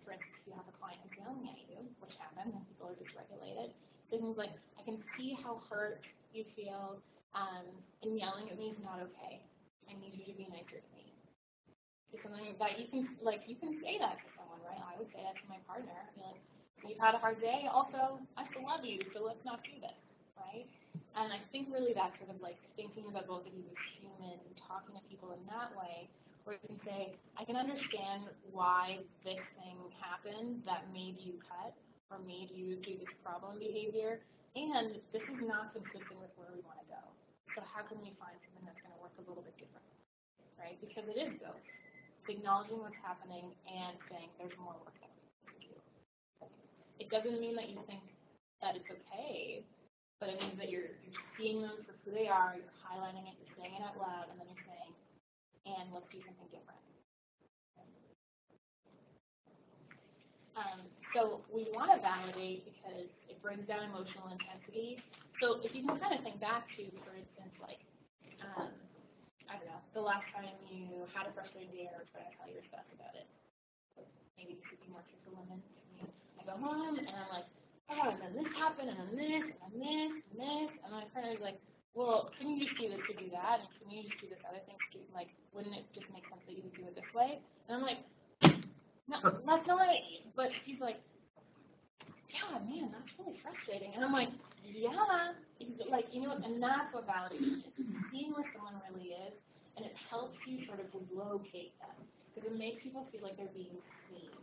for instance, you have a client who's yelling at you, which happens when people are dysregulated. Things like, I can see how hurt you feel, and yelling at me is not okay. I need you to be nicer to me. It's something that you can say that to someone, right? I would say that to my partner. I'd be like, you've had a hard day. Also, I still love you, so let's not do this, right? And I think really that's sort of like thinking about both of you as human, talking to people in that way, where you can say, I can understand why this thing happened that made you cut or made you do this problem behavior, and this is not consistent with where we want to go. So how can we find something that's going to work a little bit differently, right? Because it is both. It's acknowledging what's happening and saying there's more work that we need to do. It doesn't mean that you think that it's okay, but it means that you're seeing them for who they are, you're highlighting it, you're saying it out loud, and then you're saying, and let's do something different. So we want to validate because it brings down emotional intensity. So if you can kind of think back to, for instance, like, I don't know, the last time you had a frustrating day or trying to tell your spouse about it. Maybe this would be more true for women. I go home and I'm like, oh, and then this happened, and then this, and then this, and this, and my partner's like, well, can you just do this to do that, and can you just do this other thing to do, like, wouldn't it just make sense that you would do it this way? And I'm like, no, that's not it. But she's like, yeah, man, that's really frustrating. And I'm like, yeah, like, you know, and that's what validation is. Seeing where someone really is, and it helps you sort of locate them, because it makes people feel like they're being seen,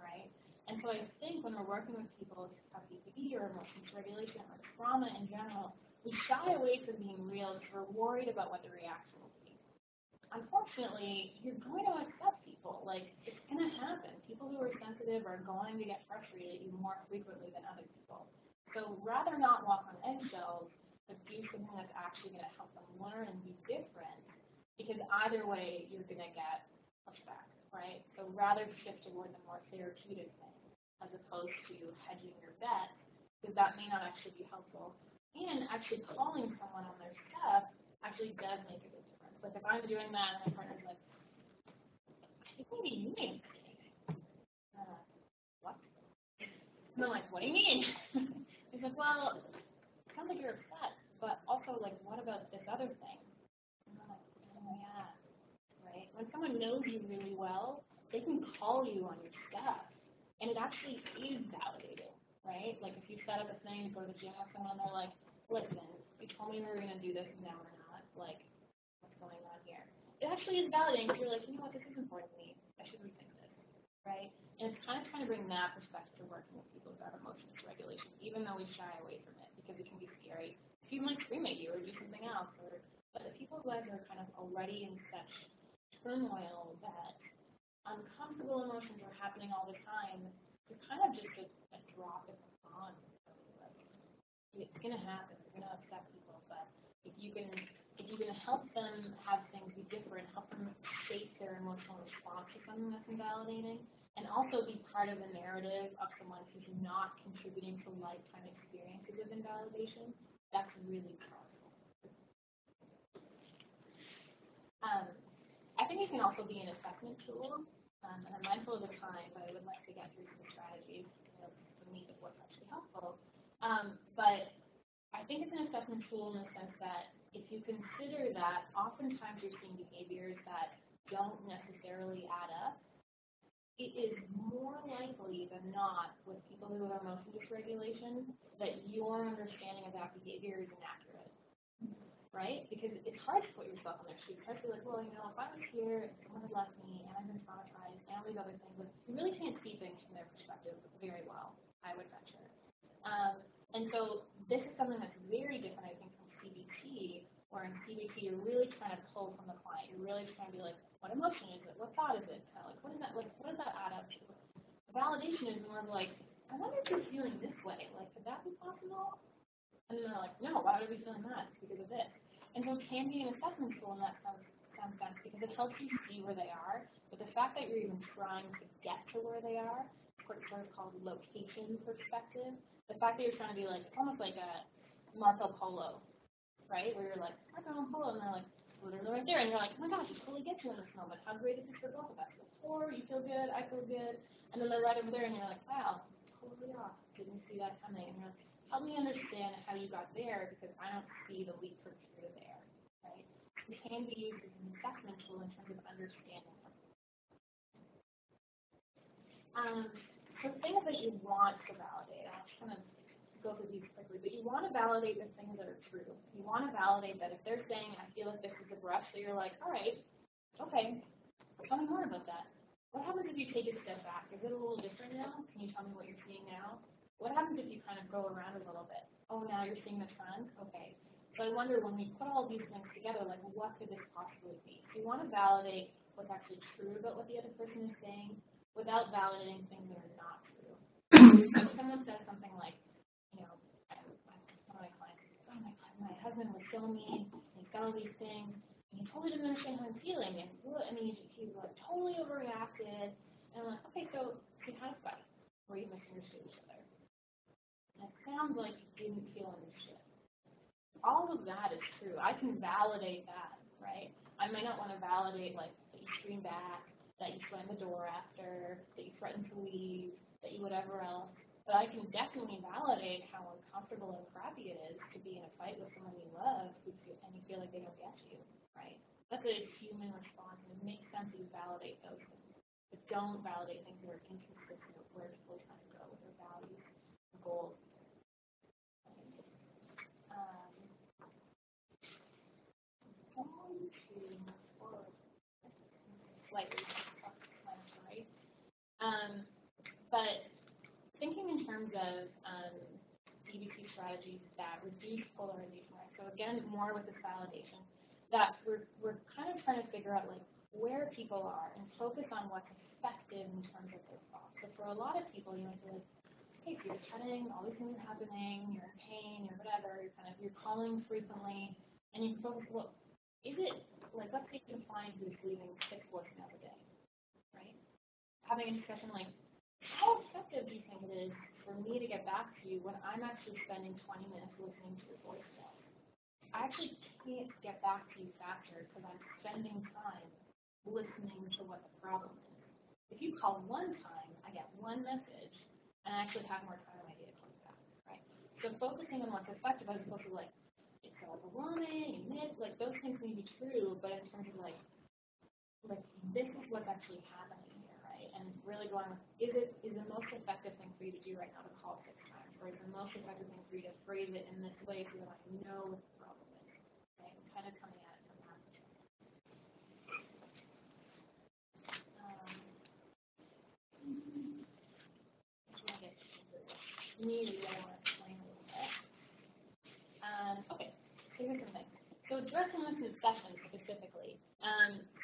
right? And so I think when we're working with people who have BPD or emotional dysregulation or trauma in general, we shy away from being real because we're worried about what the reaction will be. Unfortunately, you're going to accept people. Like, it's going to happen. People who are sensitive are going to get frustrated even more frequently than other people. So rather not walk on eggshells, but do something that's actually going to help them learn and be different, because either way, you're going to get pushback, right? So rather shift towards a more therapeutic thing as opposed to hedging your bet, because that may not actually be helpful. And actually calling someone on their stuff actually does make a big difference. Like if I'm doing that and my partner's like, I think maybe you made a mistake. What? And I'm like, what do you mean? He's like, well, it sounds like you're upset, but also like, what about this other thing? And I'm like, oh yeah, right? When someone knows you really well, they can call you on your stuff, and it actually is validating, right? Like if you set up a thing to go to the gym with someone, they're like, listen, you told me we were going to do this, and now we're not. Like, what's going on here? It actually is validating because you're like, you know what, this is important to me. I should rethink this, right? And it's kind of trying to bring that perspective to working with people who have emotional dysregulation, even though we shy away from it because it can be scary. People might scream at you or do something else, but the people who are kind of already in such turmoil that uncomfortable emotions are happening all the time, it's kind of just a drop in the pond. It's going to happen. You're going to upset people, but if you can help them have things be different, help them shape their emotional response to something that's invalidating, and also be part of the narrative of someone who's not contributing to lifetime experiences of invalidation, that's really powerful. I think it can also be an assessment tool, and I'm mindful of the time, but I would like to get through some strategies for me of what's actually helpful. But I think it's an assessment tool in the sense that if you consider that oftentimes you're seeing behaviors that don't necessarily add up, it is more likely than not with people who have emotional dysregulation that your understanding of that behavior is inaccurate, right? Because it's hard to put yourself in their shoes. It's hard to be like, well, you know, if I was here and someone had left me and I've been traumatized and all these other things, like, you really can't see things from their perspective very well, I would venture. And so this is something that's very different, I think, from CBT, where in CBT you're really trying to pull from the client. You're really trying to be like, what emotion is it? What thought is it? Kind of like, what does that add up to? validation is more of like, I wonder if you're feeling this way. Like, could that be possible? And then they're like, no, why would I be feeling that? It's because of this. And so it can be an assessment tool in that sense because it helps you see where they are. But the fact that you're even trying to get to where they are, sort of called location perspective. The fact that you're trying to be like, it's almost like a Marco Polo, right? Where you're like, Marco Polo, and they're like, literally right there. And you're like, oh my gosh, I totally get you in this moment. How great is this for both of us? Before, you feel good, I feel good. And then they're right over there, and you're like, wow, totally off. Didn't see that coming. And you're like, help me understand how you got there because I don't see the leap from here to there, right? It can be used as an assessment tool in terms of understanding something. So things that you want to validate, I'll just kind of go through these quickly, but you want to validate the things that are true. You want to validate that if they're saying, I feel like this is a brush, so you're like, all right, okay, tell me more about that. What happens if you take a step back? Is it a little different now? Can you tell me what you're seeing now? What happens if you kind of go around a little bit? Oh, now you're seeing the trend? Okay. So I wonder when we put all these things together, like what could this possibly be? So you want to validate what's actually true about what the other person is saying without validating things that are not true. If someone says something like, you know, one of my clients says, oh, my husband was so mean, and he's got all these things, and he totally didn't understand how I'm feeling, and he like totally overreacted. And I'm like, okay, so you had a fight where you misunderstood each other. It sounds like you didn't feel understood. All of that is true. I can validate that, right? I might not want to validate, like, that you scream back, that you slam the door after, that you threaten to leave, that you whatever else. But I can definitely validate how uncomfortable and crappy it is to be in a fight with someone you love and you feel like they don't get you, right? That's a human response, and it makes sense that you validate those things. But don't validate things that are inconsistent with where people are trying to go with their values and goals. Slightly, right? But thinking in terms of DBT strategies that reduce polarization, right? So again, more with this validation, that we're kind of trying to figure out like where people are and focus on what's effective in terms of their thoughts. So for a lot of people, you might be like, hey, so you're cutting, all these things are happening, you're in pain, or whatever, you're calling frequently, and you focus, well, is it, like, let's say a client who's leaving 6 voicemails a day, right? Having a discussion like, how effective do you think it is for me to get back to you when I'm actually spending 20 minutes listening to your voicemail? I actually can't get back to you faster because I'm spending time listening to what the problem is. If you call one time, I get one message, and I actually have more time on my data comes back, right? So focusing on what's effective as opposed to like, it's so overwhelming, and this, like those things may be true, but in terms of like this is what's actually happening here, right? And really going with, is the most effective thing for you to do right now to call 6 times, or is the most effective thing for you to phrase it in this way so that I know what the problem is, right? And kind of coming at it from that perspective. Immediately, I want to explain a little bit. Okay, so here's something. So addressing this in session specifically.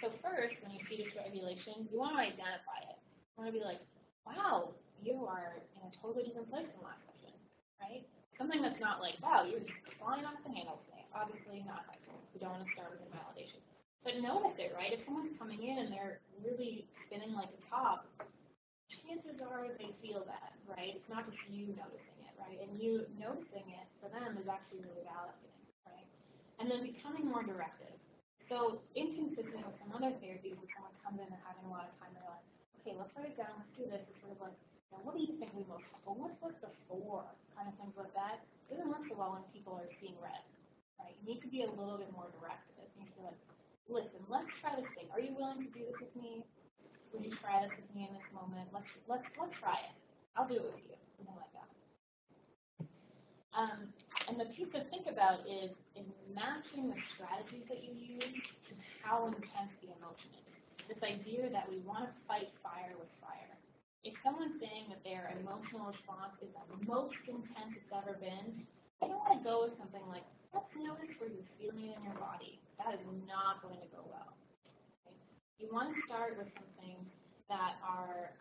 So first, when you see dysregulation, you want to identify it. You want to be like, wow, you are in a totally different place than last session, right? Something that's not like, wow, you're just flying off the handle today. Obviously not helpful. We don't want to start with invalidation. But notice it, right? If someone's coming in and they're really spinning like a top, chances are they feel that, right? It's not just you noticing it, right? And you noticing it for them is actually really validating, right? And then becoming more directive. So inconsistent with some other therapies where someone comes in and having a lot of time, they're like, okay, let's write it down, let's do this. It's sort of like, you know, what do you think we most helpful? What's the for? Kind of things like that. It doesn't work so well when people are seeing red, right? You need to be a little bit more directive. You need to be like, listen, let's try this thing. Are you willing to do this with me? Would you try this with me in this moment? Let's try it. I'll do it with you. Something like that. And the piece to think about is matching the strategies that you use to how intense the emotion is. This idea that we want to fight fire with fire. If someone's saying that their emotional response is the most intense it's ever been, you don't want to go with something like, let's notice where you're feeling it in your body. That is not going to go well. You want to start with some things that are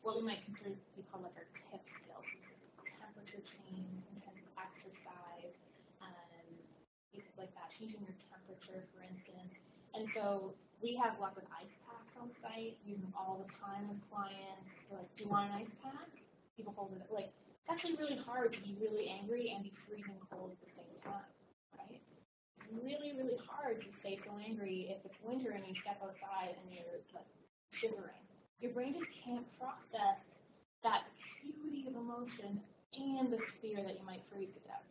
what we might consider to be called like our tip skills, temperature change, intensive exercise, pieces like that, changing your temperature, for instance. And so we have lots of ice packs on site, use them all the time with clients. They're like, do you want an ice pack? People hold it, like, it's actually really hard to be really angry and be freezing cold at the same time, right? It's really, really hard to stay so angry if it's winter and you step outside and you're like shivering. Your brain just can't process that acuity of emotion and the fear that you might freeze to death,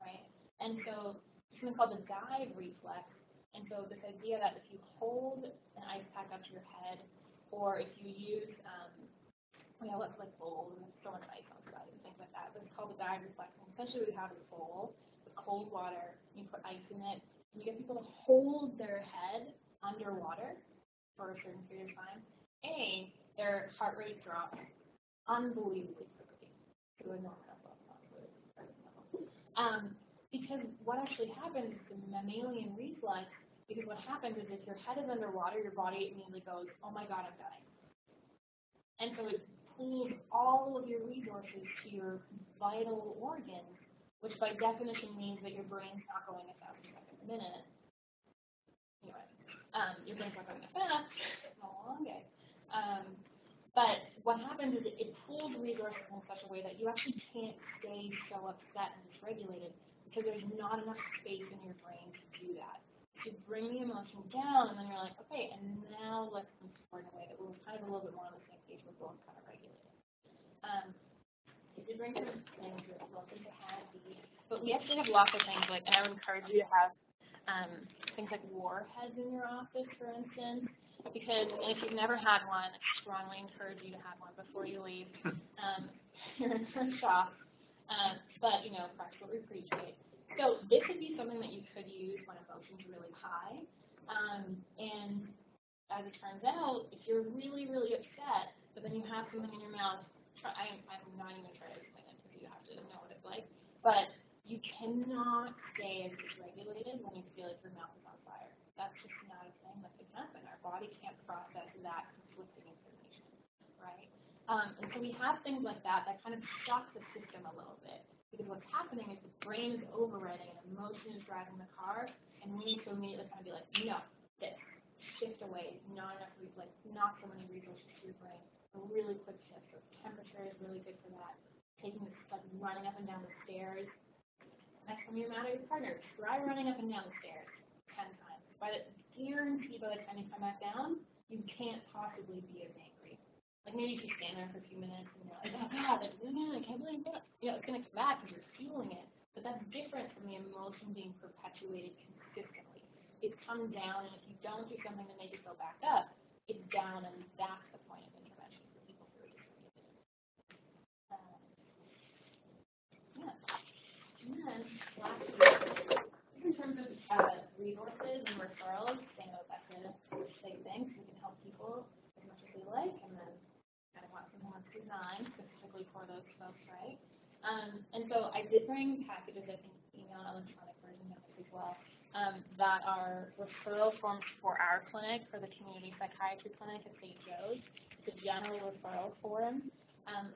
right? And so it's something called the dive reflex. And so this idea that if you hold an ice pack up to your head, or if you use, let's like bowls and so much ice outside and things like that, but it's called the dive reflex. And essentially what you have is a bowl with cold water, and you put ice in it, and you get people to hold their head underwater for a certain period of time. Their heart rate drops unbelievably quickly to a normal level. Because what actually happens is the mammalian reflex, because what happens is if your head is underwater, your body immediately goes, oh my God, I'm dying. And so it pulls all of your resources to your vital organs, which by definition means that your brain's not going 1,000 seconds a minute. Anyway, your brain's not going as fast. It's not a long day. But what happens is it pulls resources in such a way that you actually can't stay so upset and dysregulated because there's not enough space in your brain to do that. You bring the emotion down, and then you're like, okay, and now let's move forward in a way that we're kind of a little bit more on the same page. We're both kind of regulated. It did bring some things that we're welcome to have these, but we actually have lots of things like, and I would encourage you to have things like warheads in your office, for instance. Because if you've never had one, I strongly encourage you to have one before you leave. You're in for a shock. But, practice what we preach, right? So this would be something that you could use when emotions are really high. And as it turns out, if you're really, really upset, but then you have something in your mouth, I'm not even going to try to explain it to you. You have to know what it's like. But you cannot stay as dysregulated when you feel like your mouth is on fire. That's just not a thing that can happen. Our body can't process that conflicting information, right? And so we have things like that kind of shock the system a little bit. Because what's happening is the brain is overriding and emotion is driving the car, and we need to immediately kind of be like, no, this, shift away, not enough, not so many resources to your brain. A really quick shift. So temperature is really good for that. Taking this, running up and down the stairs. Next time you're mad at your partner, try running up and down the stairs 10 times. Guarantee by the time you come back down, you can't possibly be as angry. Like maybe if you stand there for a few minutes and you're like, oh God, I can't believe that. It's going to come back because you're feeling it. But that's different from the emotion being perpetuated consistently. It comes down, and if you don't do something to make it go back up, it's down, and that's the point of intervention for people who are dysregulated. And then, lastly, in terms of resources and referrals, they know that's a big thing. We can help people as much as they like, and then kind of want something that's designed specifically for those folks, right? And so I did bring packages, I think, email and electronic versions of this as well, that are referral forms for our clinic, for the community psychiatry clinic at St. Joe's. It's a general referral form.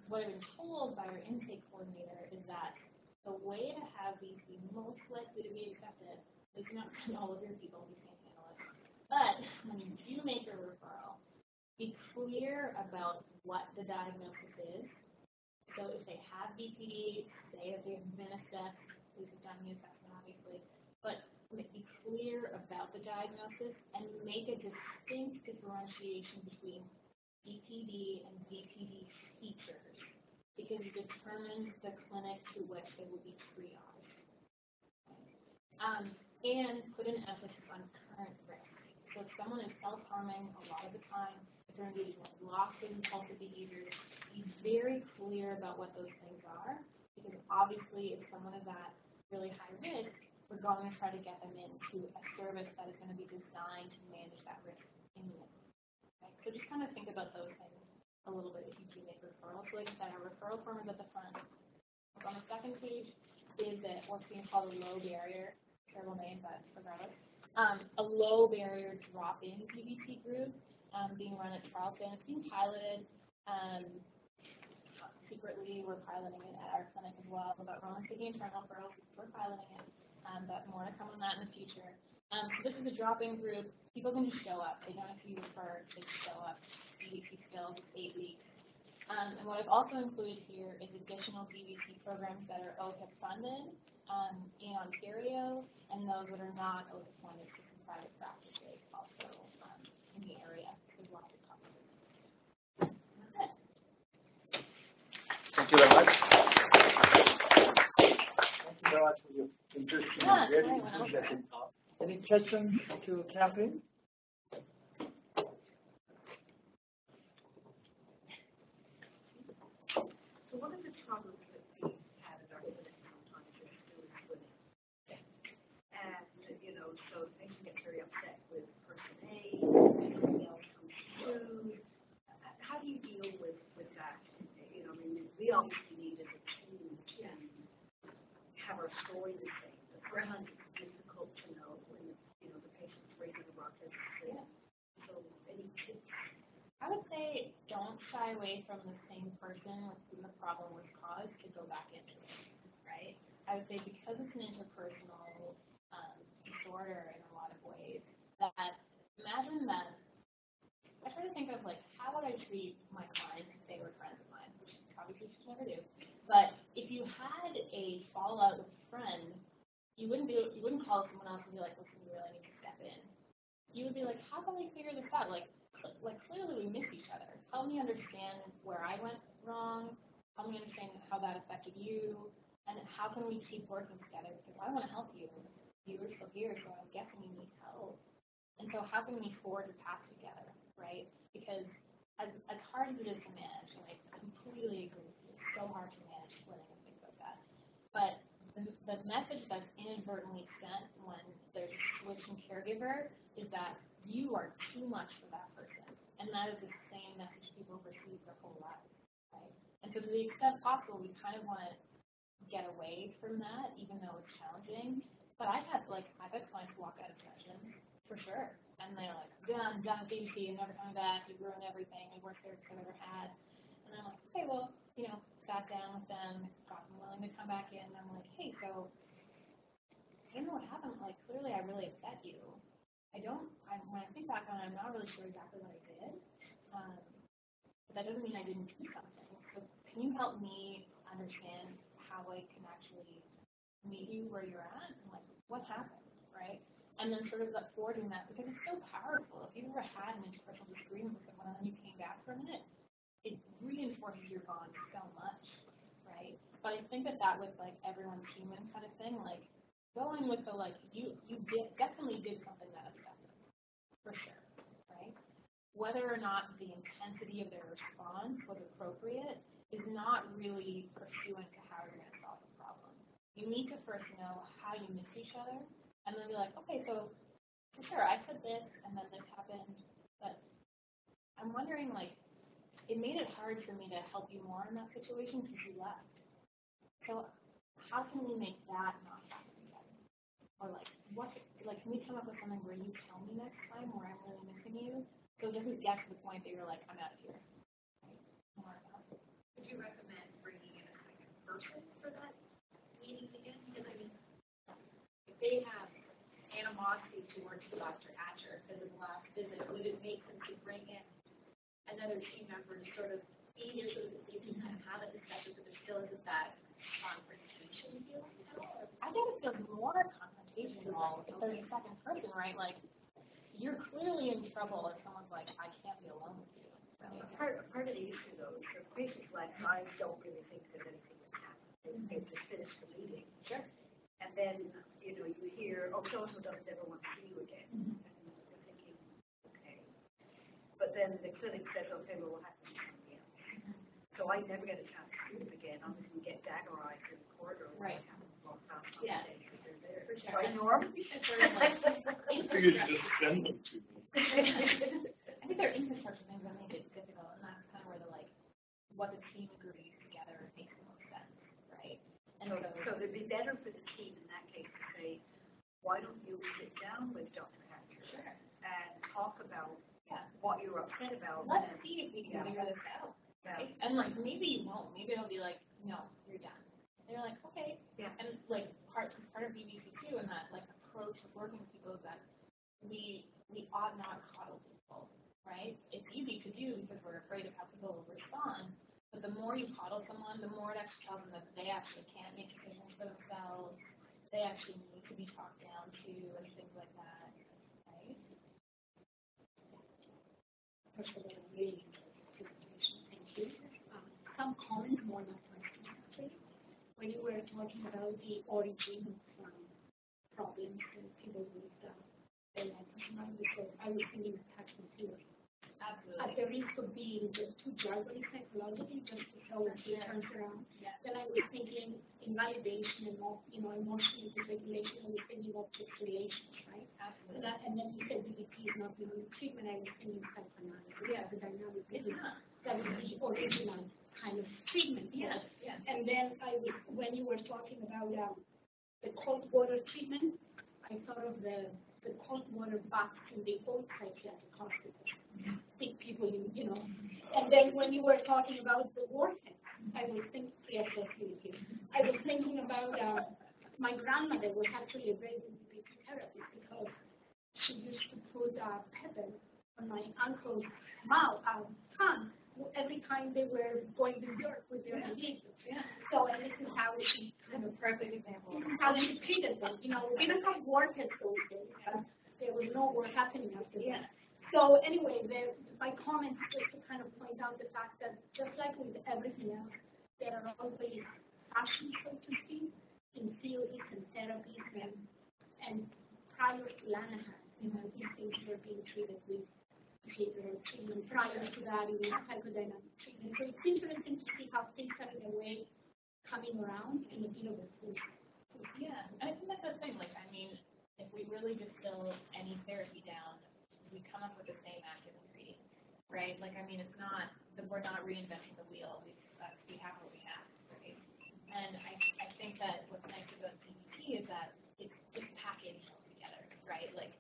What I've been told by our intake coordinator is that the way to have these be most likely to be accepted is not send all of your people, you can't handle it. But when you do make a referral, be clear about what the diagnosis is. So if they have BPD, say that they've been assessed, we've done the assessment obviously, but be clear about the diagnosis and make a distinct differentiation between BPD and BPD features, because it determines the clinic to which they will be triaged. And put an emphasis on current risk. So if someone is self-harming a lot of the time, if they're engaging in lots of impulsive behaviors, be very clear about what those things are, because obviously if someone is at really high risk, we're going to try to get them into a service that is going to be designed to manage that risk imminently. Okay? So just kind of think about those things a little bit if you do make referrals. So like I said, our referral form is at the front. On the second page is what's being called a low barrier, terrible name, but regardless, a low barrier drop-in PVT group being run at Charlton. It's being piloted. secretly, we're piloting it at our clinic as well, but we're only taking internal referrals. We're piloting it, but more to come on that in the future. So this is a drop-in group. People can just show up. They don't have to be referred. They just show up. DVT skills, 8 weeks. And what I've also included here is additional DVT programs that are OHIP funded in Ontario, and those that are not OHIP funded for some private practices also in the area. There's lots of companies. That's it. Thank you very much. Thank you very much for your interesting, very enthusiastic talk. Any questions to Kathleen? So one of the problems that we have in our clinic sometimes is doing swimming. And, so they can get very upset with person A, somebody else comes through. How do you deal with that? We obviously need as a team to have our story the same. But sometimes it's difficult to know when, the patient's ready to rock as a So any tips? I would say don't shy away from the same person with whom the problem was caused to go back into it, right? I would say because it's an interpersonal disorder in a lot of ways, that imagine that, I try to think of how would I treat my clients if they were friends of mine, which obviously you should never do. But if you had a fallout with a friend, you wouldn't call someone else and be like, listen, you really need to step in. You would be like, how can we figure this out? Clearly we miss each other. Help me understand where I went wrong. Help me understand how that affected you. And how can we keep working together? Because I want to help you. You were still here, so I'm guessing you need help. And so how can we forge a path together, right? Because as hard as it is to manage, and I completely agree with you, it's so hard to manage splitting and things like that. But the message that's inadvertently sent when there's a switch in caregiver is that you are too much for that person. And that is the same message people receive their whole lives, right? And so to the extent possible, we kind of want to get away from that, even though it's challenging. But I've had clients walk out of sessions, for sure. And they're like, I'm done with DVT, I'm never coming back, you ruined everything, the worst therapist I've ever had. And I'm like, okay, well, sat down with them, got them willing to come back in, and I'm like, hey, so, I don't know what happened, clearly I really upset you. When I think back on it, I'm not really sure exactly what I did. But that doesn't mean I didn't do something. So can you help me understand how I can actually meet you where you're at? And what happened, right? And then sort of forwarding that, because it's so powerful. If you've ever had an interpersonal disagreement with someone and then you came back from it, it reinforces your bond so much, right? But I think that was everyone's human kind of thing. Go in with the you definitely did something that upset them, for sure, right? Whether or not the intensity of their response was appropriate is not really pursuant to how you're going to solve the problem. You need to first know how you miss each other, and then be like, okay, so for sure, I said this, and then this happened, but I'm wondering, it made it hard for me to help you more in that situation because you left. So how can we make that not happen again? Or can we come up with something where you tell me next time where I'm really missing you, so it doesn't get to the point that you're like, I'm out of here. Right? Would you recommend bringing in a second person for that meeting again? Because if they have animosity towards Dr. Hatcher because of the last visit, would it make sense to bring in another team member to sort of be here so that they can kind of have a discussion, but there still isn't that confrontation feeling at all? I think it feels more confrontational if there's a second person, right? You're clearly in trouble if someone's like, I can't be alone with you. Right? Part of the issue, though, is that patients I don't really think there's anything that's happened. They just finished the meeting. Sure. And then, you hear, oh, so-and-so doesn't ever want to see you again. And you're thinking, okay. But then the clinic says, okay, well, we'll have to do something else. So I never get a chance to see them again unless we get daggerized in the corridor. Right. Yeah. For sure. Right, Norm? I figured you just send them to me. I think there are infrastructure things that make it difficult, and that's kind of where what the team agrees together makes the most sense, right? And so it'd be better for the team in that case to say, why don't you sit down with Dr. Hatcher and talk about what you're upset about. Let's see if we can figure this out. right? And like, maybe you won't, maybe it'll be like, no, you're done. And you're like, okay. Yeah. And like, part of BBC too, and that like approach of working with people is that we ought not coddle people, right? It's easy to do because we're afraid of how people will respond, but the more you coddle someone, the more it actually tells them that they actually can't make decisions for themselves, they actually need to be talked down to, and things like that, right? First of all, really presentation. Thank you. Some comments, more not questions, actually. When you were talking about the origin of problems and people with personality disorders, I was thinking of attachment theory. Absolutely. At the risk of being just too jargony psychologically, just to show that it turns around. Yeah. Then I was thinking invalidation and emotional dysregulation, I was thinking object relations, right? Absolutely. And then you said DBT is not the only treatment, I was thinking psychoanalysis. Yeah. The dynamic It's not. that was the original kind of treatment. Yes, yes. And then when you were talking about the cold water treatment, I thought of the cold water baths in the old psychiatric hospitals. Sick people, And then when you were talking about the warhead, I was thinking, yes, I was thinking about my grandmother was actually a very good speech therapist because she used to put pepper on my uncle's tongue every time they were going to Europe with their engagement. Yeah. So, and this is how she That's a perfect example. how she treated them. We didn't have warheads those days, but there was no war happening after that. So anyway, my comments just to kind of point out the fact that just like with everything else, there are always passions, so to speak, in theories and therapies and prior to Lanahan, these things were being treated with behavioral treatment. Prior to that, it was psychodynamic treatment. So it's interesting to see how things are in a way coming around in a bit of a push. Yeah, and I think that's the thing. Like, I mean, if we really distill any therapy down, we come up with the same active ingredient, right? Like, I mean, it's not that we're not reinventing the wheel. We have what we have, right? And I think that what's nice about DBT is that it's just packaged all together, right? Like,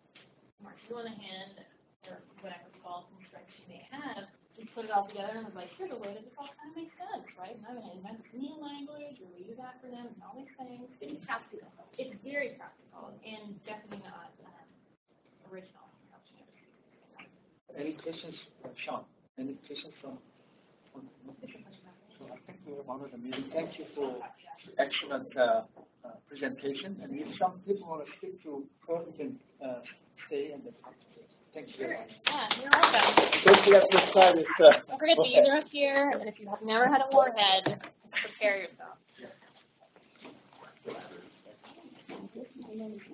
Marshall in a hand, or whatever false construct you may have, we put it all together and was like, here's a way that this all kind of makes sense, right? And I'm going to invent new language, or we use acronyms and all these things. It's practical. It's very practical, and definitely not original. Any questions, Sean? Any questions from? So I think we have honored the meeting. Thank you for excellent presentation. And if some people want to speak to her, we can stay and talk to them. Thank you very much. Yeah, you're welcome. Don't forget to try this. Don't forget the user up here, and if you have never had a warhead, prepare yourself. My name is